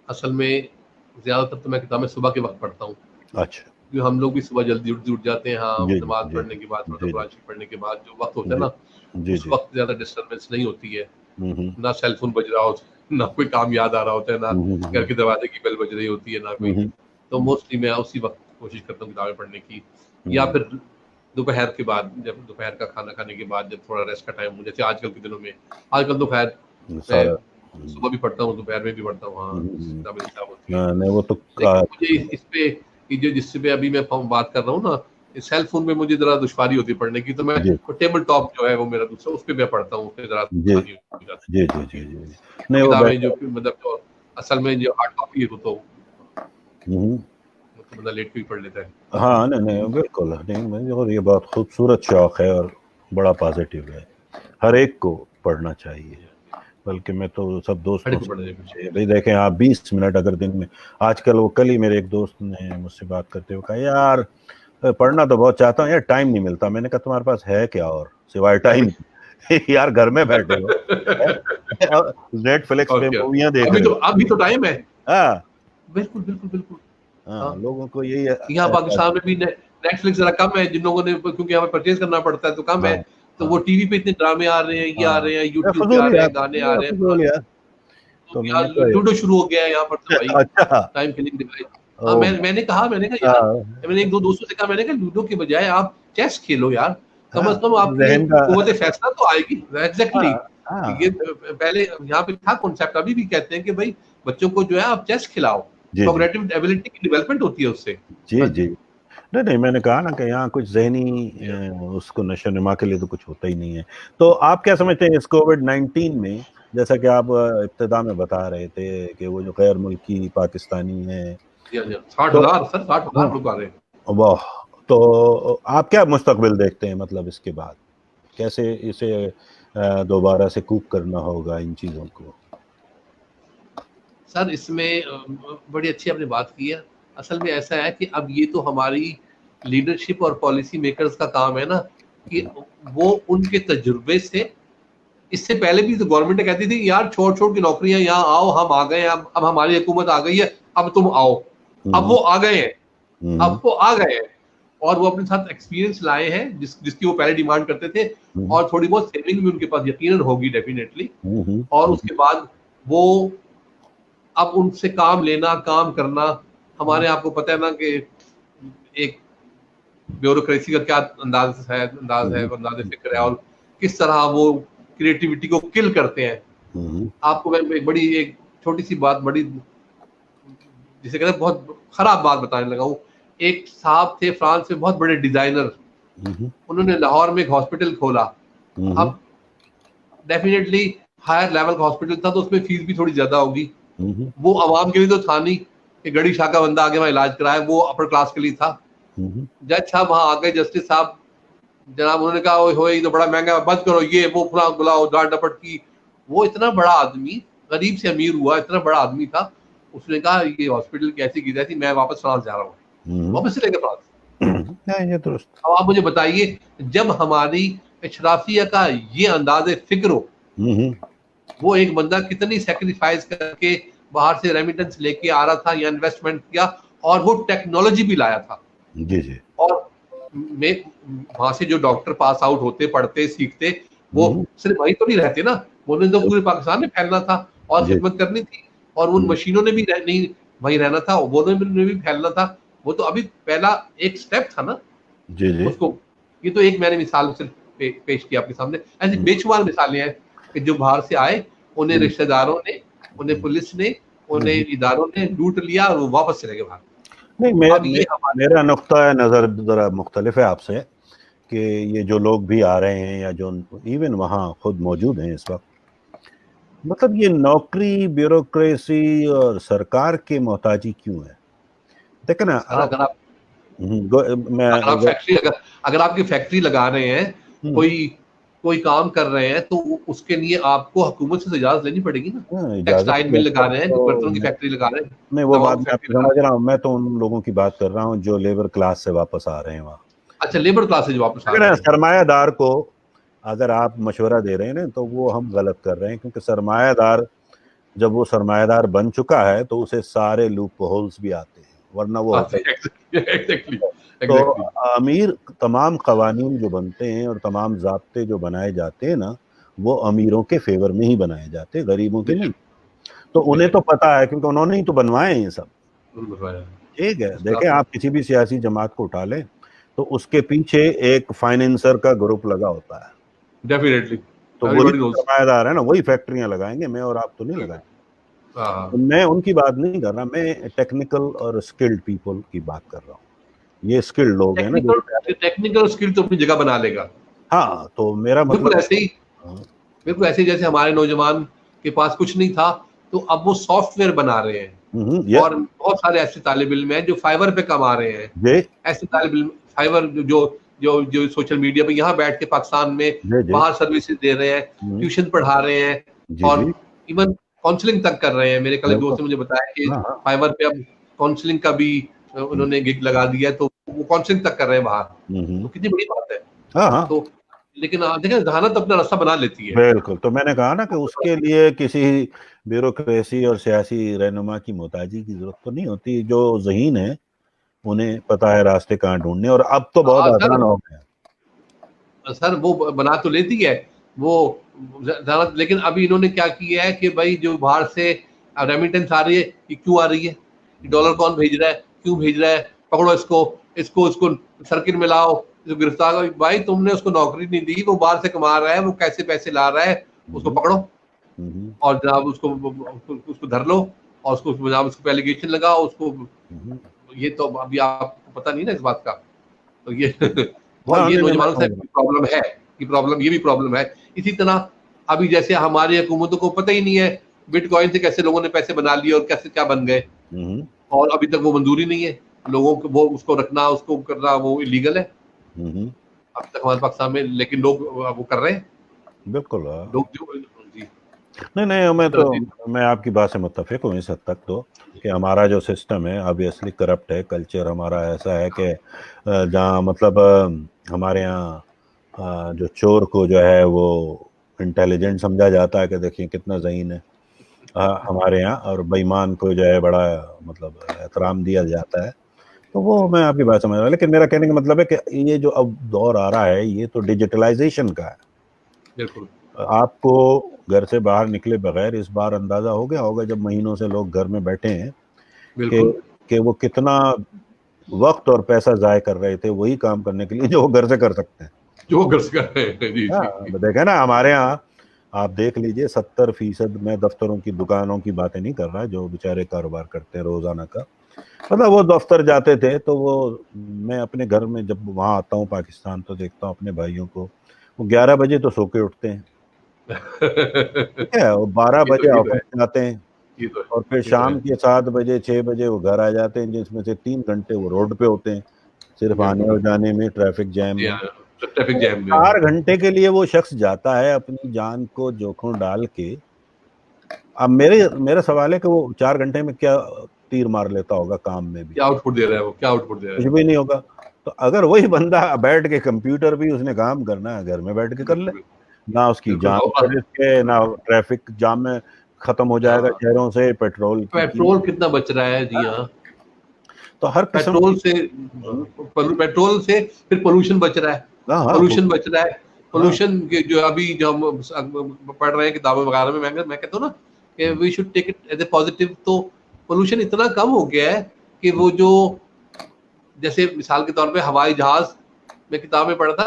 असल में ज्यादातर तो मैं किताबें सुबह के वक्त पढ़ता हूँ, हैं? अच्छा। क्योंकि हम लोग भी सुबह जल्दी उठ जाते हैं। हाँ, जी जी नमाज जी पढ़ने के बाद, थोड़ा जी जी कुरान शरीफ पढ़ने के बाद जो वक्त होता है जी ना, जी उस जी। वक्त ज्यादा डिस्टर्बेंस नहीं होती है, हम्म ना सेल फोन बज रहा होता है, ना कोई काम याद आ रहा होता है, ना घर हम्म के दरवाजे की बेल बज रही होती है, ना कोई। हम्म तो मोस्टली मैं उसी वक्त कोशिश करता हूँ किताबें पढ़ने की, या हम्म फिर दोपहर के बाद, जब दोपहर का खाना खाने के बाद, जब थोड़ा रेस्ट का टाइम हो, जैसे आजकल के दिनों में। आजकल तो खैर मैं सारा। सुबह भी पढ़ता हूँ, दोपहर में भी पढ़ता हूँ, हाँ किताबें दस्ताब होती है। नहीं वो तो लेकिन मुझे इस पे, ये जो जिससे पे अभी मैं बात कर रहा हूँ ना, इस सेल फोन में मुझे जरा दुश्वारी होती है पढ़ने की, तो मैं जी टेबल टॉप जो है वो मेरा दूसरा, उस पे मैं पढ़ता हूँ, उससे जरा जी आसानी हो जी जी जाती जी है। जी जी। तो नहीं वो किताबें जो बेहतर। मतलब जो असल में जो हार्ड कॉपी है वो तो हम्म। बंदा लेट के भी पढ़ लेता है। हाँ नहीं नहीं बिल्कुल नहीं, और ये बहुत खूबसूरत शौक है और बड़ा पॉजिटिव है, हर एक को पढ़ना चाहिए। बल्कि मैं तो सब खड़े दोस्तों को से पढ़ लेते पूछे भाई देखें आप 20 मिनट अगर दिन में, आजकल वो कल ही मेरे एक दोस्त ने मुझसे बात करते हुए कहा यार पढ़ना तो बहुत चाहता हूँ यार टाइम नहीं मिलता। मैंने कहा तुम्हारे पास है क्या और सिवाय टाइम? यार घर में बैठे हो, नेटफ्लिक्स और पे क्या, मूवियां देख रहे अभी हो। तो टाइम है। हाँ बिल्कुल बिल्कुल बिल्कुल। हाँ, हाँ, लोगों को यही यहाँ पाकिस्तान में भी नेटफ्लिक्स जरा कम है, जिन लोगों ने, क्योंकि हमें परचेज करना पड़ता है तो कम है। हाँ तो वो हाँ टीवी पे इतने ड्रामे आ रहे हैं, ये आ हाँ, रहे हैं, यूट्यूब पे आ रहे हैं, फजूलियात, गाने आ ये रहे हैं, फजूलियात। तो तो यहाँ मैंने कहा लूडो शुरू हो गया है यहाँ पर तो भाई, अच्छा टाइम किलिंग डिवाइस। हाँ, मैंने कहा यार, मैंने एक दो दोस्तों से कहा, मैंने कहा लूडो के बजाय आप चेस खेलो यार, कम से कम आपकी कुव्वत फैसला तो आएगी। एग्जैक्टली, ये पहले यहाँ पे था कॉन्सेप्ट, अभी भी कहते हैं कि भाई बच्चों को जो है आप चेस खिलाओ, कॉग्निटिव एबिलिटी की डेवलपमेंट होती है उससे। जी जी, नहीं मैंने कहा ना कि यहाँ कुछ जहनी उसको नशो नुमा के लिए तो कुछ होता ही नहीं है। तो आप क्या समझते हैं इस कोविड-19 में, जैसा कि आप इब्तिदा में बता रहे थे कि वो जो गैर मुल्की पाकिस्तानी है 60,000 सर, 60,000 लोग आ रहे हैं। वाह, तो आप क्या मुस्तकबिल देखते हैं, मतलब इसके बाद कैसे इसे दोबारा से कूप करना होगा इन चीज़ों को? सर इसमें बड़ी अच्छी आपने बात की है। असल में ऐसा है कि अब ये तो हमारी लीडरशिप और पॉलिसी मेकर्स का काम है ना, कि वो उनके तजुर्बे से, इससे पहले भी तो गवर्नमेंट कहती थी यार छोड़ की नौकरियां, यहाँ आओ, हम आ गए, अब हमारी हुकूमत आ गई है, अब तुम आओ। अब वो आ गए हैं, अब वो आ गए हैं, और वो अपने साथ एक्सपीरियंस लाए हैं जिसकी वो पहले डिमांड करते थे, और थोड़ी बहुत सेविंग भी उनके पास यकीनन होगी डेफिनेटली। और उसके बाद वो अब उनसे काम लेना, काम करना, हमारे आपको पता है ना कि एक ब्यूरोक्रेसी का क्या अंदाज है, अंदाज फिक्र है, और किस तरह वो क्रिएटिविटी को किल करते हैं। आपको मैं एक छोटी सी बात, बड़ी जिसे कहते हैं बहुत खराब बात बताने लगा हूँ। एक साहब थे फ्रांस में, बहुत बड़े डिजाइनर, उन्होंने लाहौर में एक हॉस्पिटल खोला। अब डेफिनेटली हायर लेवल का हॉस्पिटल था, तो उसमें फीस भी थोड़ी ज्यादा होगी। वो आवाम के लिए तो था नहीं कि गड़ी शाह का बंदा आगे वहां इलाज कराए, वो अपर क्लास के लिए था। जज साहब वहां आ गए, जस्टिस साहब जनाब, उन्होंने कहा हो ये तो बड़ा महंगा, बंद करो, ये वो फुला बुलाओ, डांट डपट की। वो इतना बड़ा आदमी, गरीब से अमीर हुआ, इतना बड़ा आदमी था, उसने कहा ये हॉस्पिटल कैसी की जाती, मैं वापस फ्रांस जा रहा हूँ, वापस चले गए फ्रांस। ये तो अब आप मुझे बताइए, जब हमारी अशराफिया का ये अंदाजे फिक्र हो, वो एक बंदा कितनी सेक्रीफाइस करके बाहर से रेमिटेंस लेके आ रहा था या इन्वेस्टमेंट किया, और वो टेक्नोलॉजी भी लाया था। जी जी। और वहां से जो डॉक्टर पास आउट होते, पढ़ते, सीखते, वो सिर्फ वही तो नहीं रहते ना, उन्होंने तो पूरे पाकिस्तान में फैलना था और खिदमत करनी थी, और उन मशीनों ने भी नहीं वही रहना था, वो ने भी फैलना था। वो तो अभी पहला एक स्टेप था ना जी जी। उसको, ये तो एक मैंने मिसाल सिर्फ पेश किया आपके सामने। ऐसी बेशुमार मिसालें हैं कि जो बाहर से आए, उन्हें रिश्तेदारों ने, उन्हें पुलिस ने, उन्हें इदारों ने लूट लिया और वो वापस चले गए बाहर। नहीं, मेरा नुक्ता नज़र ज़रा मुख्तलिफ है आपसे, कि ये जो लोग भी आ रहे हैं या जो इवन वहाँ खुद मौजूद हैं इस वक्त, मतलब ये नौकरी, ब्यूरोक्रेसी और सरकार की मोहताजी क्यों है? देखो ना, अगर आपकी फैक्ट्री लगा रहे हैं, कोई काम कर रहे हैं, तो उसके लिए आपको हुकूमत से इजाजत लेनी पड़ेगी ना। टेक्सटाइल मिल लगा रहे हैं, तो बर्तनों की फैक्ट्री लगा रहे हैं, नहीं वो बात मैं समझ रहा हूँ, मैं तो उन लोगों की बात कर रहा हूँ जो लेबर क्लास से वापस आ रहे हैं वहाँ। अच्छा, लेबर क्लास से जो वापस आ रहे हैं। सरमायादार को अगर आप मशवरा दे रहे हैं ना, तो वो हम गलत कर रहे हैं, क्योंकि सरमायादार जब वो सरमायादार बन चुका है तो उसे सारे लूप होल्स भी आते हैं, वरना वो तो अमीर, तमाम कवानीन जो बनते हैं और तमाम ज़ाब्ते जो बनाए जाते हैं ना, वो अमीरों के फेवर में ही बनाए जाते हैं, गरीबों के नहीं। तो उन्हें तो पता है, क्योंकि उन्होंने ही तो बनवाए हैं ये सब। ठीक है, देखें आप किसी भी सियासी जमात को उठा लें तो उसके पीछे एक फाइनेंसर का ग्रुप लगा होता है, डेफिनेटली। तो वही सरमायादार है ना, वही फैक्ट्रियां लगाएंगे, मैं और आप तो नहीं लगाएंगे। तो मैं उनकी बात नहीं कर रहा, मैं टेक्निकल और स्किल्ड पीपल की बात कर रहा हूँ। ये स्किल्ड लोग हैं ना, टेक्निकल स्किल तो अपनी जगह बना लेगा। हाँ, तो मेरा मतलब बिल्कुल ऐसे ही जैसे हमारे नौजवान के पास कुछ नहीं था, तो अब वो सॉफ्टवेयर बना रहे हैं, और बहुत सारे ऐसे तालिब इल्म हैं जो फाइवर पे कमा रहे हैं। ऐसे तालिब इल्म फाइवर जो सोशल मीडिया पे यहाँ बैठ के पाकिस्तान में बाहर सर्विसेज दे रहे हैं, ट्यूशन पढ़ा रहे हैं, और इवन काउंसलिंग तक कर रहे हैं। मेरे कल दोस्त ने मुझे बताया कि फाइवर पे अब काउंसलिंग का भी उन्होंने गिग लगा दिया, तो वो काउंसलिंग तक कर रहे हैं बाहर। तो कितनी बड़ी बात है। तो लेकिन देखिए, जहानत अपना रास्ता बना लेती है। बिल्कुल, तो मैंने कहा ना कि उसके लिए किसी ब्यूरोक्रेसी और सियासी रहनुमा की मोहताजी की जरूरत तो नहीं होती। जो ज़हीन है उन्हें पता है रास्ते कहाँ ढूंढने, और अब तो बहुत आसान हो गया सर, वो बना तो लेती है वो, लेकिन अभी इन्होंने क्या किया है कि भाई जो बाहर से रेमिटेंस आ रही है, ये क्यों आ रही है, डॉलर कौन भेज रहा है, क्यों भेज रहा है, पकड़ो इसको, इसको सर्किट में लाओ, इसको गिरफ्तार करो। भाई तुमने उसको नौकरी नहीं दी, वो बाहर से कमा रहा है, वो कैसे पैसे ला रहा है, उसको पकड़ो और जनाब उसको धर लो और उसको जनाब उसको पे एलिगेशन लगाओ उसको। ये तो अभी आपको पता नहीं ना इस बात का, तो ये और ये नौजवानों से प्रॉब्लम है, कि प्रॉब्लम ये भी प्रॉब्लम है। इसी तरह अभी जैसे हमारी हुकूमतों को पता ही नहीं है बिटकॉइन से कैसे लोगों ने पैसे बना लिए और कैसे क्या बन गए, और अभी तक वो मंजूरी नहीं है लोगों को, वो उसको रखना उसको करना वो इलीगल है अब तक हमारे पाकिस्तान में, लेकिन लोग वो कर रहे हैं बिल्कुल। लोग जो जी। नहीं, मैं आपकी बात से मुत्तफिक हूँ इस हद तक तो, कि हमारा जो सिस्टम है ऑब्वियसली करप्ट है। कल्चर हमारा ऐसा है कि जहाँ मतलब हमारे यहाँ जो चोर को जो है वो इंटेलिजेंट समझा जाता है कि देखिए कितना ज़हीन है हमारे यहाँ, और बेईमान को जो है बड़ा मतलब एहतराम दिया जाता है। तो वो मैं आपकी बात समझ रहा हूँ, लेकिन मेरा कहने का मतलब है कि ये जो अब दौर आ रहा है ये तो डिजिटलाइजेशन का है। बिल्कुल। आपको घर से बाहर निकले बगैर इस बार अंदाजा हो गया होगा, जब महीनों से लोग घर में बैठे हैं, कि वो कितना वक्त और पैसा जाय कर रहे थे वही काम करने के लिए जो वो घर से कर सकते हैं, जो घर से कर रहे हैं। जी जी। देखे ना हमारे यहाँ, आप देख लीजिए 70% में दफ्तरों की दुकानों की बातें नहीं कर रहा, जो बेचारे कारोबार करते हैं रोजाना का, मतलब वो दफ्तर जाते थे तो वो, मैं अपने घर में जब वहाँ आता हूँ पाकिस्तान तो देखता हूँ अपने भाइयों को, वो 11 बजे तो सो के उठते हैं, ठीक है, वो 12 बजे ऑफिस जाते हैं, और फिर शाम के 7 बजे 6 बजे वो घर आ जाते हैं, जिसमें से 3 घंटे वो रोड पे होते हैं सिर्फ आने और जाने में, ट्रैफिक जैम में। 4 घंटे के लिए वो शख्स जाता है अपनी जान को जोखिम डाल के। अब मेरा सवाल है कि वो 4 घंटे में क्या तीर मार लेता होगा काम में भी, क्या आउटपुट दे रहा है वो, क्या आउटपुट दे रहा है, कुछ भी नहीं होगा। तो अगर वही बंदा बैठ के कंप्यूटर भी उसने काम करना है घर में बैठ के कर ले, ना उसकी जान का रिस्क है, ना ट्रैफिक जाम में खत्म हो जाएगा शहरों से पेट्रोल कितना बच रहा है। जी हाँ, तो हर पेट्रोल से फिर पोल्यूशन बच रहा है, पोल्यूशन बच रहा है। पोल्यूशन जो अभी जो हम पढ़ रहे हैं किताबों वगैरह में, मैं कहता हूँ ना कि we should take it as a positive. तो पोल्यूशन इतना कम हो गया है कि वो जो जैसे मिसाल के तौर पे हवाई जहाज, मैं किताब में पढ़ा था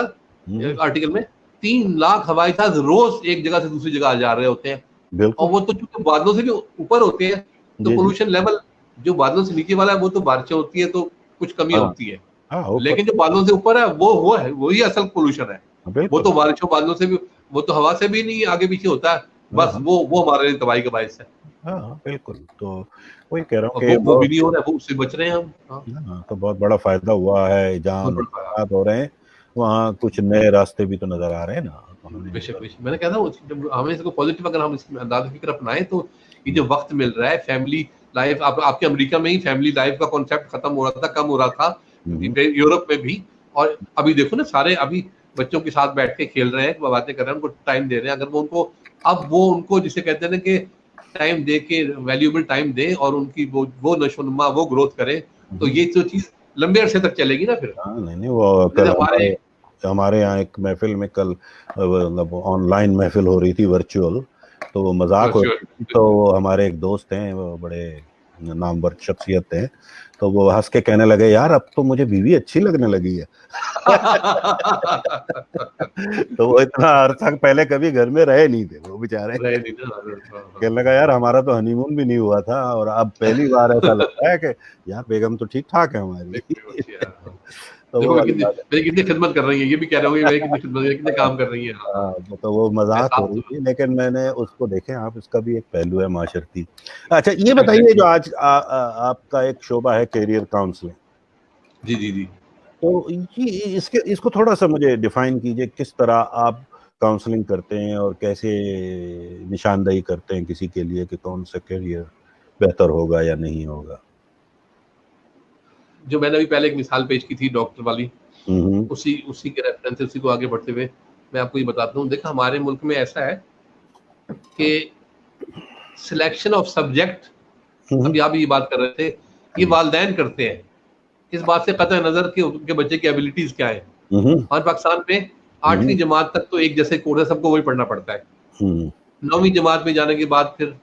आर्टिकल में, 3 लाख हवाई जहाज रोज एक जगह से दूसरी जगह जा रहे होते हैं, और वो तो चूंकि बादलों से भी ऊपर होते हैं तो पोल्यूशन लेवल जो बादलों से नीचे वाला है वो तो बारिशें होती है तो कुछ कमी होती है, लेकिन जो बादलों से ऊपर है वो है, वही असल पोल्यूशन है। वो तो बारिशों बादलों से भी, वो तो हवा से भी नहीं आगे पीछे होता है, बस वो हमारे लिए तबाही का बायस है। हाँ बिल्कुल, तो वही कह रहा हूँ कि वो भी नहीं हो रहा है, वो उससे बच रहे हैं हम। तो बहुत बड़ा फायदा हुआ है, जहाँ नुकसान हो रहे हैं वहाँ कुछ नए रास्ते भी तो नजर आ रहे हैं ना। बेशक बेशक, मैंने कहा था जब हमें इसको पॉजिटिव अगर हम इसमें अंदाज फिक्र अपनाएं तो ये जो वक्त मिल रहा है फैमिली लाइफ, आपके अमेरिका में ही फैमिली लाइफ का कॉन्सेप्ट खत्म हो रहा था, कम हो रहा था यूरोप में भी, और अभी देखो ना सारे अभी बच्चों के साथ बैठ के खेल रहे हैं, बातें कर रहे हैं, उनको टाइम दे रहे हैं। अगर वो उनको अब वो उनको जिसे कहते हैं ना कि टाइम दे के वैल्यूएबल टाइम दे और उनकी वो नशोनुमा वो ग्रोथ करे, तो ये जो चीज लंबे अरसे तक चलेगी ना फिर। नहीं वो कल हमारे यहाँ एक महफिल में कल मतलब ऑनलाइन महफिल हो रही थी वर्चुअल, तो वो मजाक हो रही थी, तो हमारे एक दोस्त हैं वो बड़े नामवर शख्सियत हैं, तो वो हंस के कहने लगे यार अब तो मुझे बीवी अच्छी लगने लगी है। तो वो इतना अर्सा पहले कभी घर में रहे नहीं थे वो बेचारे, कहने लगा यार हमारा तो हनीमून भी नहीं हुआ था और अब पहली बार ऐसा लगता है कि यार बेगम तो ठीक ठाक है हमारी। तो मेरी कितनी खिदमत कर रही है, ये भी कह रहे होंगे मेरी कितनी खिदमत, कितने काम कर रही है। तो वो मजाक हो रही थी, लेकिन मैंने उसको देखे आप, इसका भी एक पहलू है माशरती। अच्छा ये बताइए जो आज आपका एक शोबा है कैरियर काउंसलिंग, जी जी जी, तो ये इसको थोड़ा सा मुझे डिफाइन कीजिए, किस तरह आप काउंसलिंग करते हैं और कैसे निशानदही करते हैं किसी के लिए कि कौन सा करियर बेहतर होगा या नहीं होगा। जो मैंने अभी पहले एक मिसाल पेश की थी डॉक्टर वाली, उसी के रेफरेंस से उसी को आगे बढ़ते हुए मैं आपको ये बताता हूँ। देखो हमारे मुल्क में ऐसा है कि सिलेक्शन ऑफ सब्जेक्ट, अभी आप ये बात कर रहे थे, ये वालिदैन करते हैं इस बात से कतई नजर कि उनके बच्चे की एबिलिटीज क्या है। हमारे पाकिस्तान में 8वीं जमात तक तो एक जैसे कोर्स है, सबको वही पढ़ना पड़ता है। 9वीं जमात में जाने के बाद फिर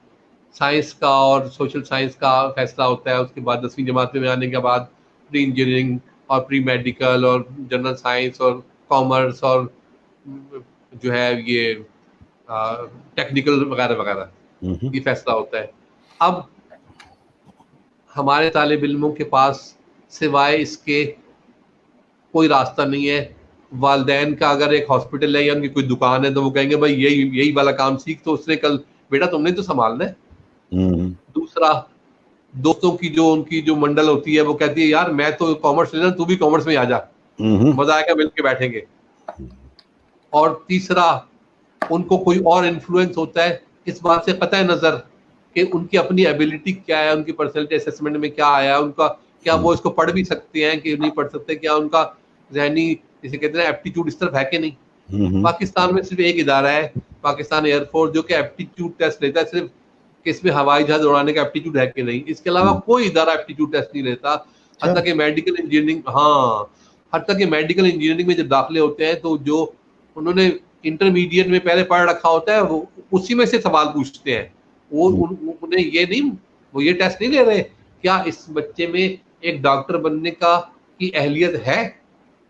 साइंस का और सोशल साइंस का फैसला होता है। उसके बाद 10वीं जमात में आने के बाद प्री इंजीनियरिंग और प्री मेडिकल और जनरल साइंस और कॉमर्स और जो है ये टेक्निकल वगैरह वगैरह, ये फैसला होता है। अब हमारे तालिब इल्मों के पास सिवाय इसके कोई रास्ता नहीं है। वालदैन का अगर एक हॉस्पिटल है या उनकी कोई दुकान है तो वो कहेंगे भाई यही वाला काम सीख, तो उसने कल बेटा तुमने तो संभालना है। दूसरा, दोस्तों की जो उनकी जो मंडल होती है वो कहती है यार मैं तो कॉमर्स लेना, तू भी कॉमर्स में आ जा, मजा आएगा, मिलके बैठेंगे। और तीसरा, उनको कोई और इन्फ्लुएंस होता है इस बात से कतई नजर कि उनकी अपनी एबिलिटी क्या है, उनकी पर्सनैलिटी असेसमेंट में क्या आया है, उनका क्या वो इसको पढ़ भी सकते हैं कि नहीं पढ़ सकते, क्या उनका जहनी जिसे कहते हैं एप्टीट्यूड इस तरफ है कि नहीं। पाकिस्तान में सिर्फ एक इदारा है, पाकिस्तान एयरफोर्स, जो कि एप्टीट्यूड टेस्ट लेता है सिर्फ कि इसमें हवाई जहाज उड़ाने का एप्टीट्यूड है कि नहीं। इसके अलावा कोई इदारा एप्टीट्यूड टेस्ट नहीं लेता। हत्ता कि मेडिकल इंजीनियरिंग, हत्ता कि मेडिकल इंजीनियरिंग में जब दाखिले होते हैं तो जो उन्होंने इंटरमीडिएट में पहले पढ़ रखा होता है वो उसी में से सवाल पूछते हैं। वो उन्हें ये नहीं, वो ये टेस्ट नहीं ले रहे क्या इस बच्चे में एक डॉक्टर बनने का की अहलियत है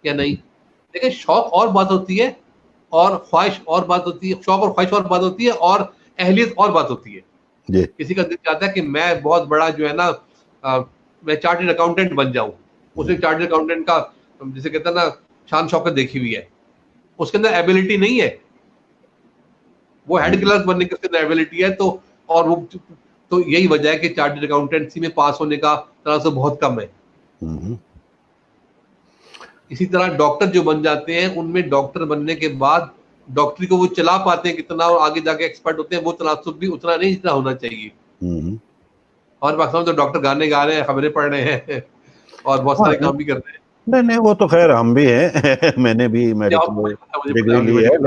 या नहीं। देखिए, शौक और बात होती है और ख्वाहिश और बात होती है, शौक और ख्वाहिश और बात होती है और अहलियत और बात होती है। किसी का दिल चाहता है कि मैं बहुत बड़ा जो है ना मैं चार्टर्ड अकाउंटेंट बन जाऊं, उसने चार्टर्ड अकाउंटेंट का जिसे कहते हैं ना शान शौकत देखी हुई है, उसके अंदर एबिलिटी नहीं है, वो हेड क्लर्क बनने की उसके अंदर एबिलिटी है। तो और वो तो यही वजह है कि चार्टर्ड अकाउंटेंसी में पास होने का तरह से बहुत कम है। इसी तरह डॉक्टर जो बन जाते हैं उनमें डॉक्टर बनने के बाद डॉक्टरी को वो चला पाते हैं कितना और आगे जाके एक्सपर्ट होते हैं, वो तनासुब भी उतना नहीं जितना होना चाहिए। और पाकिस्तान तो डॉक्टर गाने गा रहे हैं, खबरें पढ़ रहे हैं और बहुत सारे काम भी कर रहे हैं। नहीं वो तो खैर हम भी हैं मैंने भी मेडिकल डिग्री ली है,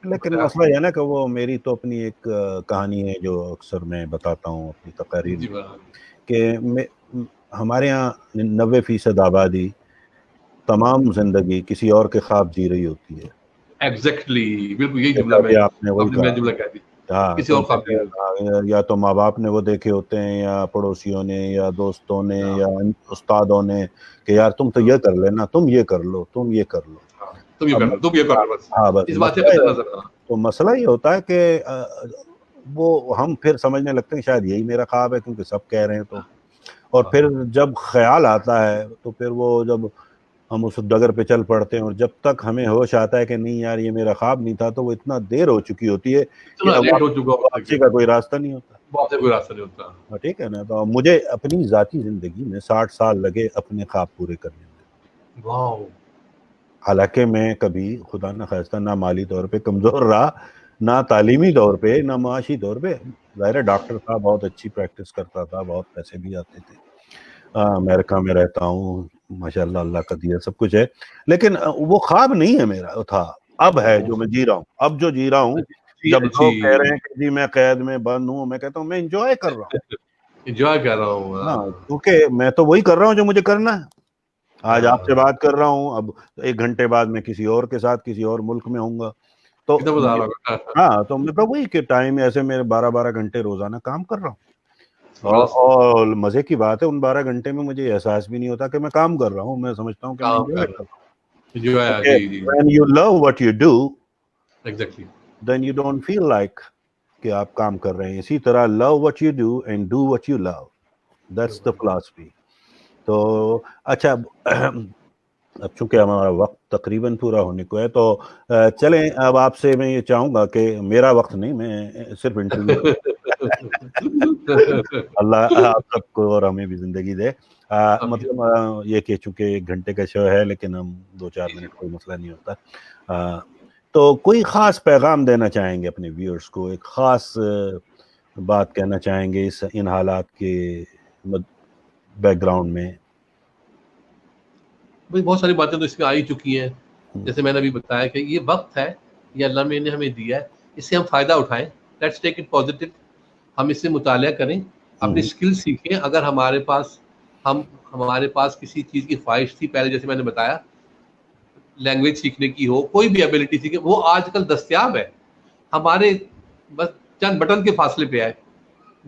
लेकिन मसला यह ना कि वो मेरी तो अपनी एक कहानी है जो अक्सर मैं बताता हूँ अपनी तकरीर में कि हमारे यहाँ 90% आबादी तमाम जिंदगी किसी और के ख्वाब जी रही होती है। एग्जैक्टली, बिल्कुल यही जुमला मैं आपने वही कहा, किसी और ख्वाब या तो माँ बाप ने वो देखे होते हैं या पड़ोसियों ने या दोस्तों ने या उस्तादों ने कि यार तुम तो ये कर लेना, तुम ये कर लो, तुम ये कर लो, तुम ये कर लो बस। हाँ बस इस बात से तो मसला ये होता है कि वो हम फिर समझने लगते हैं शायद यही मेरा ख्वाब है क्योंकि सब कह रहे हैं तो, और फिर जब ख्याल आता है तो फिर वो जब हम उस डगर पे चल पड़ते हैं और जब तक हमें होश आता है कि नहीं यार ये मेरा ख्वाब नहीं था तो वो इतना देर हो चुकी होती है कि वापसी का कोई रास्ता नहीं होता। ठीक है ना। तो मुझे अपनी जाती जिंदगी में 60 साल लगे अपने ख्वाब पूरे करने में। हालांकि मैं कभी खुदा न खास्ता ना माली तौर पे कमजोर रहा, ना तालीमी तौर पे, ना माशी तौर पे। ज़ाहिर डॉक्टर था, बहुत अच्छी प्रैक्टिस करता था, बहुत पैसे भी आते थे, अमेरिका में रहता हूँ माशाल्लाह, अल्लाह का दिया सब कुछ है, लेकिन वो ख्वाब नहीं है मेरा, वो था, अब है जो मैं जी रहा हूँ। अब जो जी रहा हूँ, जब लोग कह रहे हैं कि जी मैं कैद में बंद हूँ, मैं कहता हूँ मैं एंजॉय कर रहा हूँ, क्योंकि मैं तो वही कर रहा हूँ जो मुझे करना है। आज आपसे बात कर रहा हूँ, अब 1 घंटे बाद मैं किसी और के साथ किसी और मुल्क में होऊंगा, तो हाँ, तो मतलब वही कि टाइम ऐसे मेरे 12-12 घंटे रोजाना काम कर रहा हूँ। और मजे की बात है उन 12 घंटे में मुझे एहसास भी नहीं होता कि मैं काम कर रहा हूँ, मैं समझता हूँ कि मैं एंजॉय कर रहा हूँ। When you love what you do, then you don't feel like कि आप काम कर रहे हैं। इसी तरह love what you do and do what you love, that's the philosophy। तो अच्छा, अब चूंकि हमारा वक्त तकरीबन पूरा होने को है तो चलें, अब आपसे मैं ये चाहूंगा कि मेरा वक्त नहीं, मैं सिर्फ इंटरव्यू अल्लाह आप सबको और हमें भी जिंदगी दे। मतलब ये कि चूंकि 1 घंटे का शो है लेकिन हम 2-4 मिनट कोई मसला नहीं होता, तो कोई ख़ास पैगाम देना चाहेंगे अपने व्यूअर्स को, एक ख़ास बात कहना चाहेंगे इन हालात के बैकग्राउंड में? भाई बहुत सारी बातें तो इसमें आ ही चुकी हैं, जैसे मैंने अभी बताया कि ये वक्त है, ये अल्लाह ने हमें दिया है, इससे हम फ़ायदा उठाएं, लेट्स टेक इट पॉजिटिव। हम इससे मुतालिया करें, अपनी स्किल सीखें। अगर हमारे पास किसी चीज़ की ख्वाहिश थी पहले, जैसे मैंने बताया, लैंग्वेज सीखने की हो, कोई भी एबिलिटी सीखे, वो आजकल दस्तयाब है, हमारे बस चंद बटन के फासले पे है।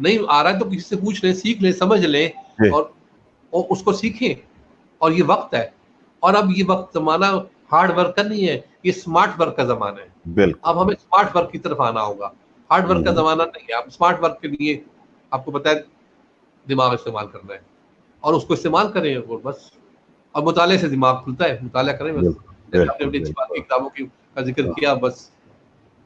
नहीं आ रहा है तो किसी से पूछ लें, सीख लें, समझ लें जी, और उसको सीखें। और ये वक्त है, और अब ये वक्त जमाना हार्ड वर्क का नहीं है, ये स्मार्ट वर्क का जमाना है। बिल्कुल। अब हमें स्मार्ट वर्क की तरफ आना होगा, हार्ड वर्क का हम्म, जमाना नहीं है। अब स्मार्ट वर्क के लिए आपको पता है दिमाग इस्तेमाल करना है, और उसको इस्तेमाल करें और बस। और मुताले से दिमाग खुलता है, मुताला करें बस। बिल्कुल, जैसे आपने बिल्कुल, अपनी अच्छी बात की, बिल्कुल। किताबों की का जिक्र हाँ, किया, बस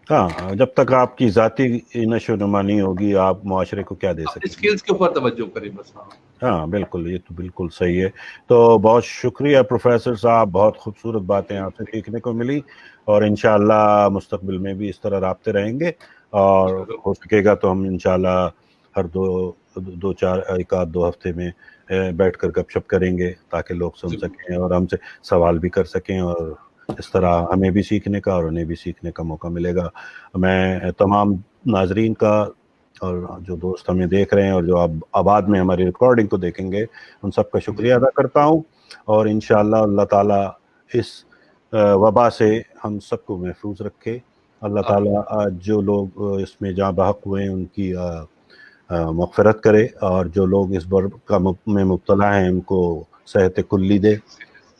हाँ, जब तक आपकी जाती नशोनुमा नहीं होगी, आप मुआशरे को क्या दे अपने सकेंगे? स्किल्स के ऊपर तवज्जो करें बस। हाँ, हाँ, बिल्कुल, ये तो बिल्कुल सही है। तो बहुत शुक्रिया प्रोफ़ेसर साहब, बहुत खूबसूरत बातें आपसे सीखने को मिली, और इंशाअल्लाह मुस्तकबिल में भी इस तरह राब्ते रहेंगे, और हो सकेगा तो हम इंशाअल्लाह हर 2-4 1 आध 2 हफ्ते में बैठकर गपशप करेंगे, ताकि लोग सुन जरूर। सकें और हमसे सवाल भी कर सकें, और इस तरह हमें भी सीखने का और उन्हें भी सीखने का मौका मिलेगा। मैं तमाम नाज़रीन का, और जो दोस्त हमें देख रहे हैं और जो अब बाद में हमारी रिकॉर्डिंग को देखेंगे, उन सब का जी, शुक्रिया अदा करता हूँ। और इंशाअल्लाह अल्लाह ताला इस वबा से हम सबको महफूज रखे। अल्लाह आमीन। ताला जो लोग इसमें जहाँ बहक हुए हैं उनकी मग़फ़िरत करे, और जो लोग इस का में मुब्तला हैं उनको सेहत कुल्ली दे।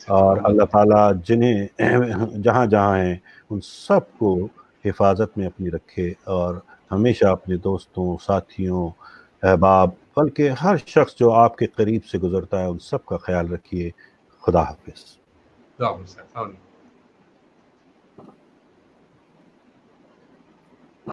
और अल्लाह ताला जिन्हें जहाँ जहाँ हैं उन सबको हिफाजत में अपनी रखे, और हमेशा अपने दोस्तों, साथियों, अहबाब, बल्कि हर शख्स जो आपके करीब से गुजरता है उन सब का ख्याल रखिए। खुदा हाफिज़। आमीन।